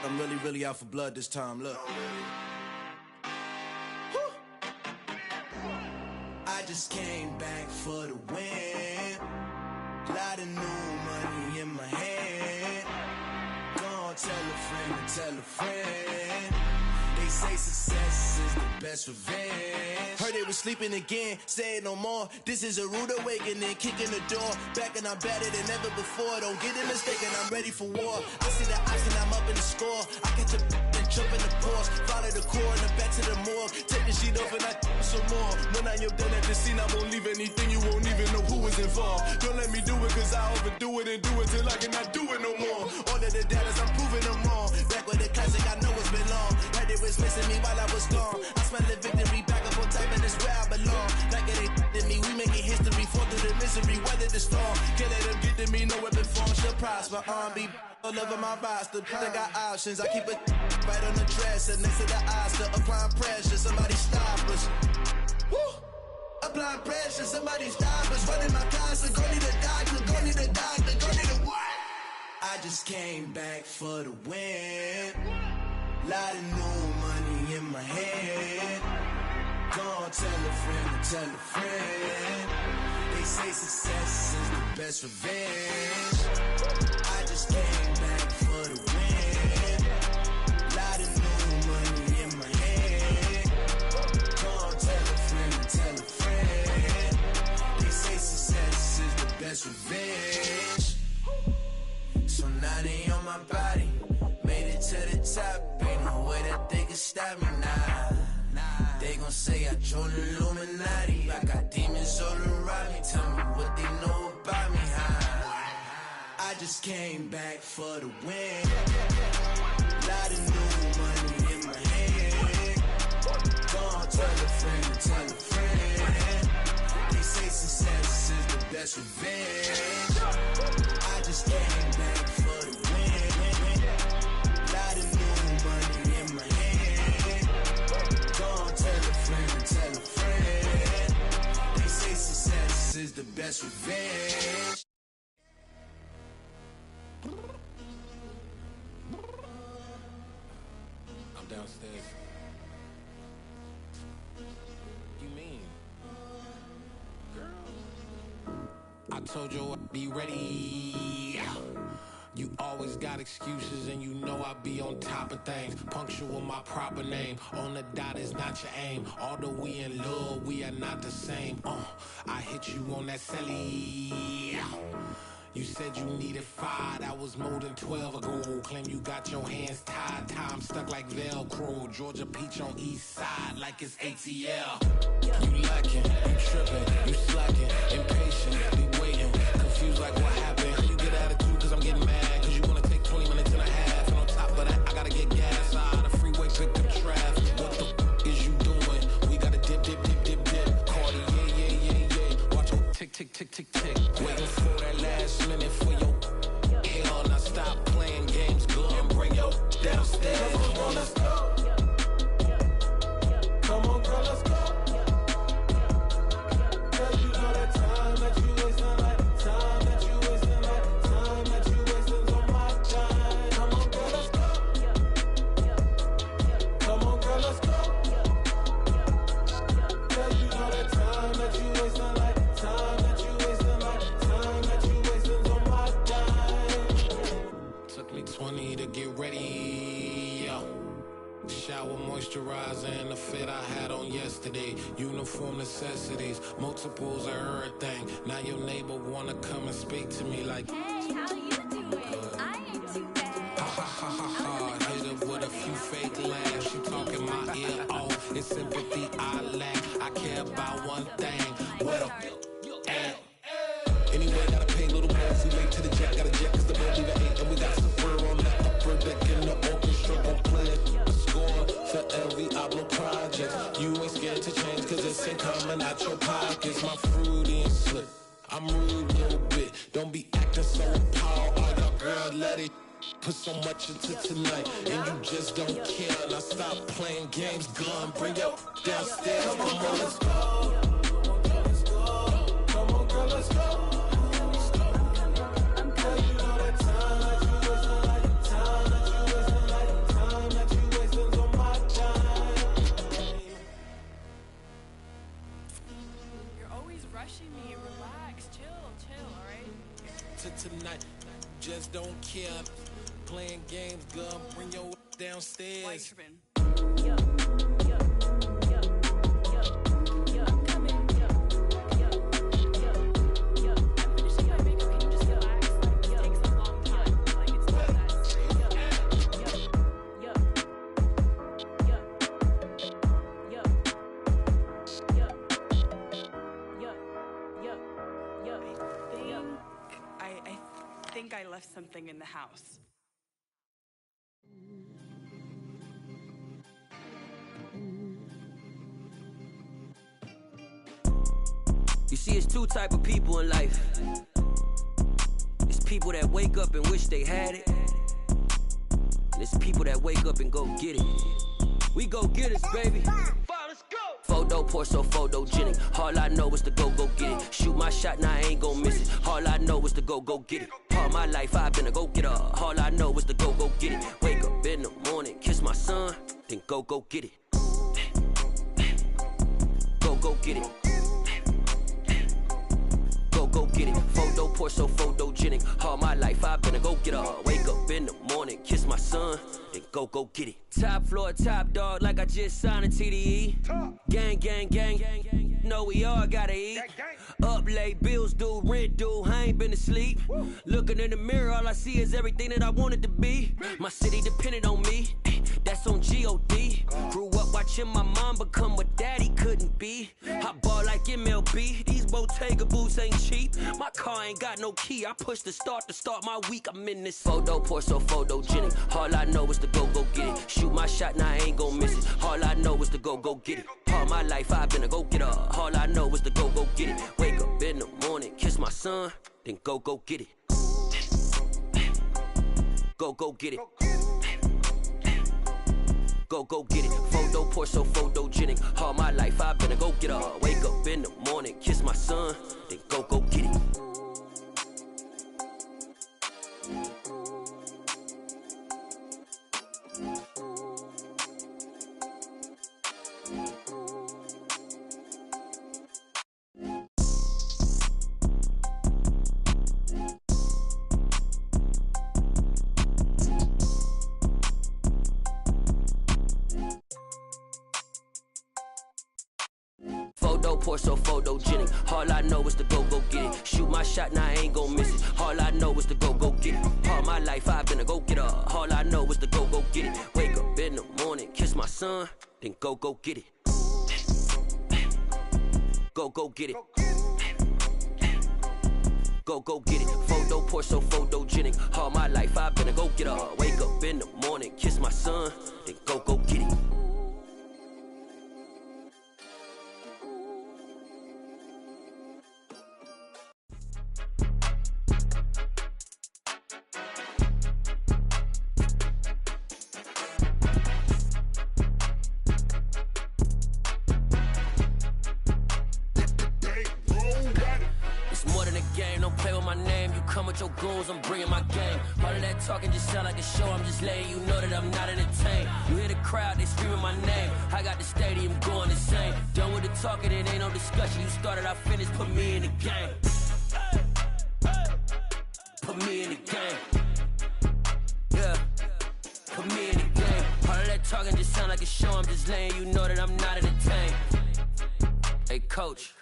I'm really out for blood this time, look. I just came back for the win. Lot of new money in my hand. Gonna tell a friend to tell a friend. They say success is the best revenge. Heard they was sleeping again, say it no more. This is a rude awakening, kicking the door. Back and I'm better than ever before. Don't get it mistaken, I'm ready for war. I see the option, I'm up in the score. I catch a and jump in the Porsche. Follow the core and the back to the morgue. Take the sheet off and I some more. When I am done at the scene, I won't leave anything. You won't even know who was involved. Don't let me do it cause I overdo it and do it till I cannot do it no more. All of the data, I'm proving them wrong. Back with the classic, I know it's been long. Heard it was missing me while I was gone. I smell the victory, back up on top and it's where I belong. Like it ain't to me, we making history. Fall through the misery, weather the storm. Can't let them get to me, no weapon form should prosper. Be all over my roster, I got options. I keep it right on the dresser, next to the Oscar. Applying pressure, somebody stop us. Woo! Applying pressure, somebody stop us. Running my closet, go need a doctor, go need a doctor, go need a what? I just came back for the win. Lot of new money in my head. Gonna tell a friend to tell a friend. They say success is the best revenge. I just came back for the win. Lot of new money in my head. Gonna tell a friend to tell a friend. They say success is the best revenge. So now they on my body. Made it to the top, ain't no way that they can stop me now. They They gon' say I joined the Illuminati. I got demons all around me. Tell me what they know about me. I just came back for the win. Lot of new money in my hand. Gonna tell a friend, tell a friend. They say success is the best revenge. I just came back for the win. Lot of new money in my hand. Gonna tell a friend. They say success is the best revenge. I'm downstairs. You mean? Girl, I told you I'd be ready. You always got excuses and you know I be on top of things. Punctual my proper name. On the dot is not your aim. Although we in love, we are not the same. I hit you on that celly. You said you needed 5, that was more than 12 ago. Claim you got your hands tied, time stuck like Velcro. Georgia Peach on east side like it's ATL. You lacking, you tripping, you slacking, impatient, be waiting, confused like what happened. You get attitude cause I'm getting mad, cause you wanna take 20 minutes and a half. And on top of that, I gotta get gas out of the freeway, pick up traffic. What the is you doing? We gotta dip. Cardi, yeah. Watch your tick. Waiting for that last minute for your hell. Now stop playing games, go and bring your downstairs. Come on, let's go. Come on, girl, let's go. Cause you know that time that you wasting, like time that you wasting, like time that you wasting on my time. Come on, girl, let's go. Come on, girl, let's go. Cause you know that time that you wasting, like time that you wasting, like time that you wasting on my time. Took me 20 to get ready, yo. Shower moisturizer and the fit I had on yesterday. Uniform necessities, multiples of everything. Now your neighbor wanna come and speak to me like, hey, how you doing? I ain't too bad. Ha. Hit her with a few fake laughs. She talking my ear off. It's sympathy I lack. I care about one thing. What up? Anyway, gotta pay a little more if we late to the jet. Gotta jet cause the boat leave at 8. And we got some fur on the upper deck in the orchestra. Gon' play a score for every Ablo project. You ain't scared to change cause it's ain't coming out your pockets. My fruity and slip. I'm rude a little bit. Don't be acting so appalled. Oh, y'all girl, let it put so much into tonight. And you just don't care. Now stop playing games. Gun, bring your downstairs. Come on, let's go. Come on, girl, let's go. Me, relax, chill, alright? Tonight, just don't care. Playing games, girl, bring your downstairs. Why tripping? I left something in the house. You see, it's two type of people in life. It's people that wake up and wish they had it. And it's people that wake up and go get it. We go get it, baby. Photo pour so photogenic. All I know is to go get it. Shoot my shot, now I ain't gon' miss it. All I know is to go get it. All my life I've been a go-getter. All I know is to go get it. Wake up in the morning, kiss my son, then go get it. Go get it. Go get it. Photo pour so photogenic. All my life I've been a go-getter. Wake up in the morning, kiss my son, then go get it. Top floor, top dog, like I just signed a TDE. Gang. Know we all gotta eat. Up late, bills due, rent due, I ain't been asleep. Looking in the mirror, all I see is everything that I wanted to be. My city depended on me. That's on G.O.D. Grew up watching my mom become what daddy couldn't be. I ball like MLB, these Bottega boots ain't cheap. My car ain't got no key, I push the start to start my week. I'm in this photo, pour so photogenic. All I know is to go get it. Shoot my shot, now I ain't gon' miss it. All I know is to go get it. All my life I've been a go-getter. All I know is to go get it. Wake up in the morning, kiss my son, then go get it. Go get it. Go get it. Photo, pour so photogenic. All my life I've been a go-getter. Wake up in the morning, kiss my son, then go get it. Pour so photogenic. All I know is to go get it. Shoot my shot, now I ain't gon' miss it. All I know is to go get it. All my life I've been a go-getter. All I know is to go get it. Wake up in the morning, kiss my son, then go get it. Go get it. Go get it. Photo, pour so photogenic. All my life I've been a go-getter. Wake up in the morning, kiss my son, then go get it. Your goons, I'm bringing my game. All of that talking just sound like a show. I'm just letting you know that I'm not entertained. You hear the crowd, they screaming my name. I got the stadium going insane. Done with the talking, it ain't no discussion. You started, I finished, put me in the game. Put me in the game. Yeah, put me in the game. All of that talking just sound like a show. I'm just letting you know that I'm not entertained. Hey, coach,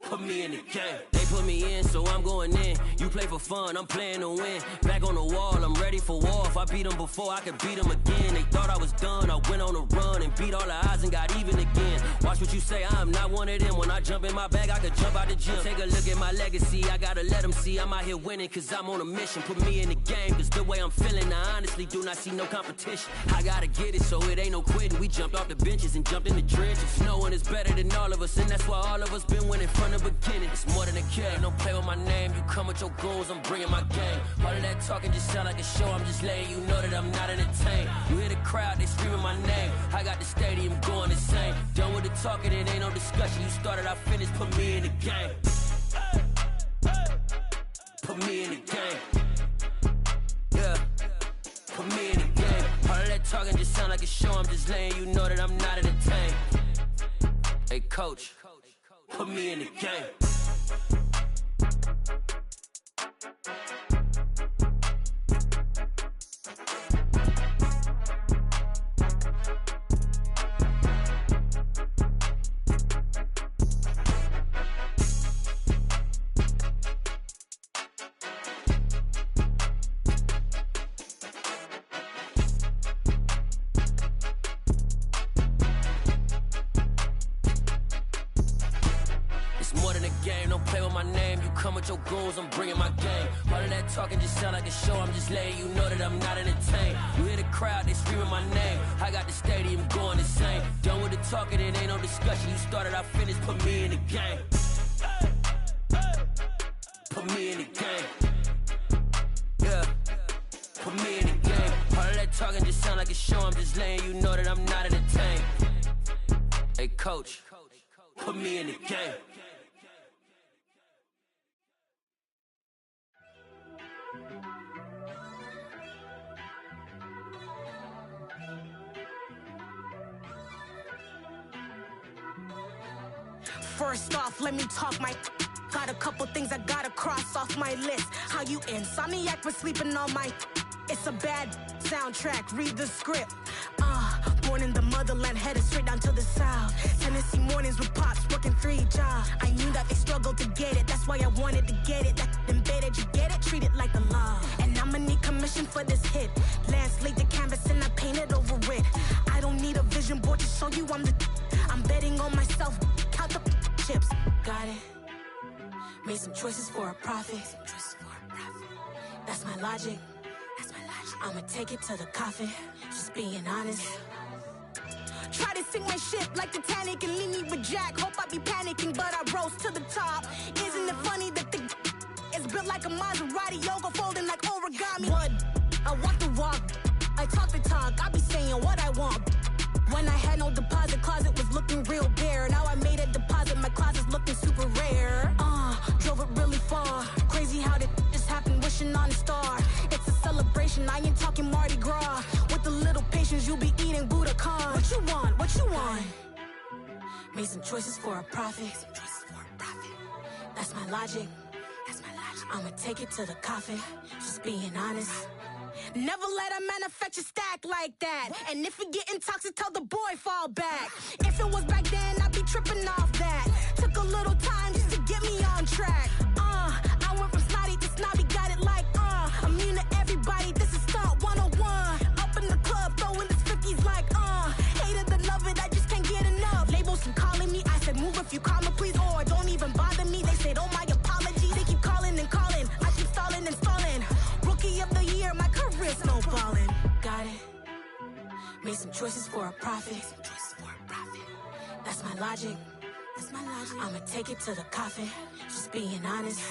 put me in the game. They put me in, so I'm going in. You play for fun, I'm playing to win. Back on the wall, I'm ready for war. If I beat them before, I could beat them again. They thought I was done, I went on a run and beat all the odds and got even again. Watch what you say, I'm not one of them. When I jump in my bag, I could jump out the gym. Take a look at my legacy, I gotta let them see I'm out here winning, cause I'm on a mission. Put me in the game, cause the way I'm feeling, I honestly do not see no competition. I gotta get it, so it ain't no quitting. We jumped off the benches and jumped in the trenches. No one is better than all of us, and that's why all of us been winning from the beginning. It's more than a game, don't play with my name. You come with your goons, I'm bringing my game. All of that talking just sound like a show. I'm just letting you know that I'm not entertained. You hear the crowd, they screaming my name. I got the stadium going insane. Done with the talking, it ain't no discussion. You started, I finished, put me in the game. Put me in the game. Yeah, put me in the game. All of that talking just sound like a show. I'm just letting you know that I'm not entertained. Hey, coach, put me in the game. Your goals, I'm bringing my game. All of that talking just sound like a show. I'm just letting you know that I'm not entertained. You hear the crowd, they screaming my name. I got the stadium going insane. Done with the talking, it ain't no discussion. You started, I finished, put me in the game. Put me in the game. Yeah, put me in the game. All of that talking just sound like a show. I'm just letting you know that I'm not entertained. Hey, coach, put me in the game. First off, let me talk my. Got a couple things I gotta cross off my list. How you insomniac for sleeping on my. It's a bad soundtrack, read the script. Born in the motherland, headed straight down to the south. Tennessee mornings with pops, working 3 jobs. I knew that they struggled to get it, that's why I wanted to get it. That embedded, you get it, treat it like the law. And I'ma need commission for this hit. Last laid the canvas and I painted over it. show you I'm betting on myself. Count the chips. Got it. Made some choices for a profit. That's my logic. I'ma take it to the coffin. Just being honest. Try to sink my ship like Titanic and leave me with Jack. Hope I be panicking, but I rose to the top. Isn't it funny that the is built like a Maserati, yoga folding like origami? What? I walk the walk, I talk the talk. I be saying what I want. When I had no deposit, closet was looking real bare. Now I made a deposit, my closet's looking super rare. Drove it really far. Crazy how that just happened, wishing on a star. It's a celebration, I ain't talking Mardi Gras. With a little patience, you'll be eating Budokan. What you want? What you want? Made some choices for a profit. That's my logic. I'ma take it to the coffin. Just being honest. Never let a manufacture stack like that. And if it getting toxic, tell the boy fall back. If it was back then, I'd be tripping off that. Took a little time just to get me on track. I went from snotty to snobby, got it like immune to everybody, this is stunt 101. Up in the club, throwing this 50s like hate it and love it, I just can't get enough. Labels and calling me, I said move if you call me please, or don't even bother me. They said oh my apologies, they keep calling and calling. I keep stalling and stalling. Rookie of the year, my career snowballing. Got it. Made some choices for a profit. That's my logic. I'ma take it to the coffin. Just being honest.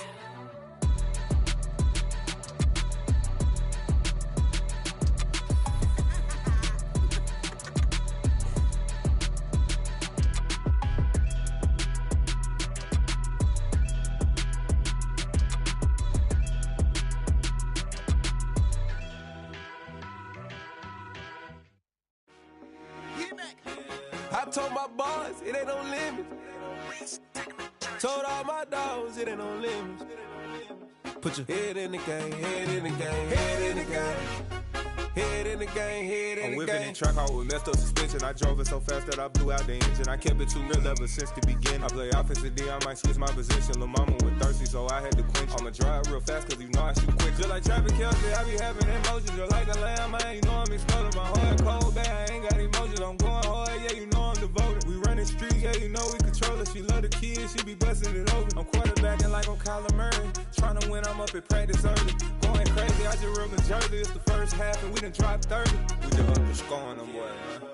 I told my boys, it ain't no limits. Told all my dogs, it ain't no limits. Put your head in the game, head in the game, head in the game. Head in the game, head in the game. I'm whipping in track hall with messed up suspension. I drove it so fast that I blew out the engine. I kept it too real ever since the beginning. I play offensive D, I might switch my position. Lil' mama was thirsty, so I had to quench. I'ma drive real fast, cause you know I shoot quick. Just like traffic Kelsey, I be having emotions. Just like a lamb, man, you know I'm exploding. My heart cold, bad, I ain't got emotions. I'm going hard, yeah, you know I'm devoted. We running streets, yeah, you know we control it. She love the kids, she be busting it open. I'm quarterbacking like I'm Kyler Murray. Trying to win, I'm up at practice early. Going crazy, I just real the jersey. It's the first half and we done dropped 30. We just underscoring them, boy, man.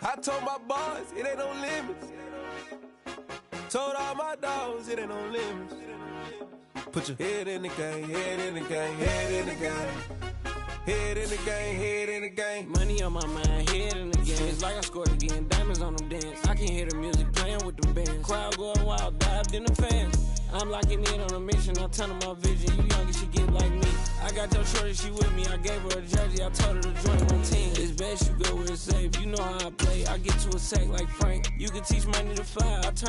I told my boys, it ain't no limits. Told all my dogs, it ain't no limits. Put your head in the game, head in the game, head in the game. Head in the game, head in the game. Money on my mind, head in the game. It's like I scored again, diamonds on them dance. I can hear the music playing with them bands. Crowd going wild, dived in the fans. I'm locking in on a mission, I'm telling my vision. You young and she get like me. I got your shorty, she with me. I gave her a jersey, I told her to join my team. It's best you go where it's safe. You know how I play. I get to a sack like Frank. You can teach money to fly. I turn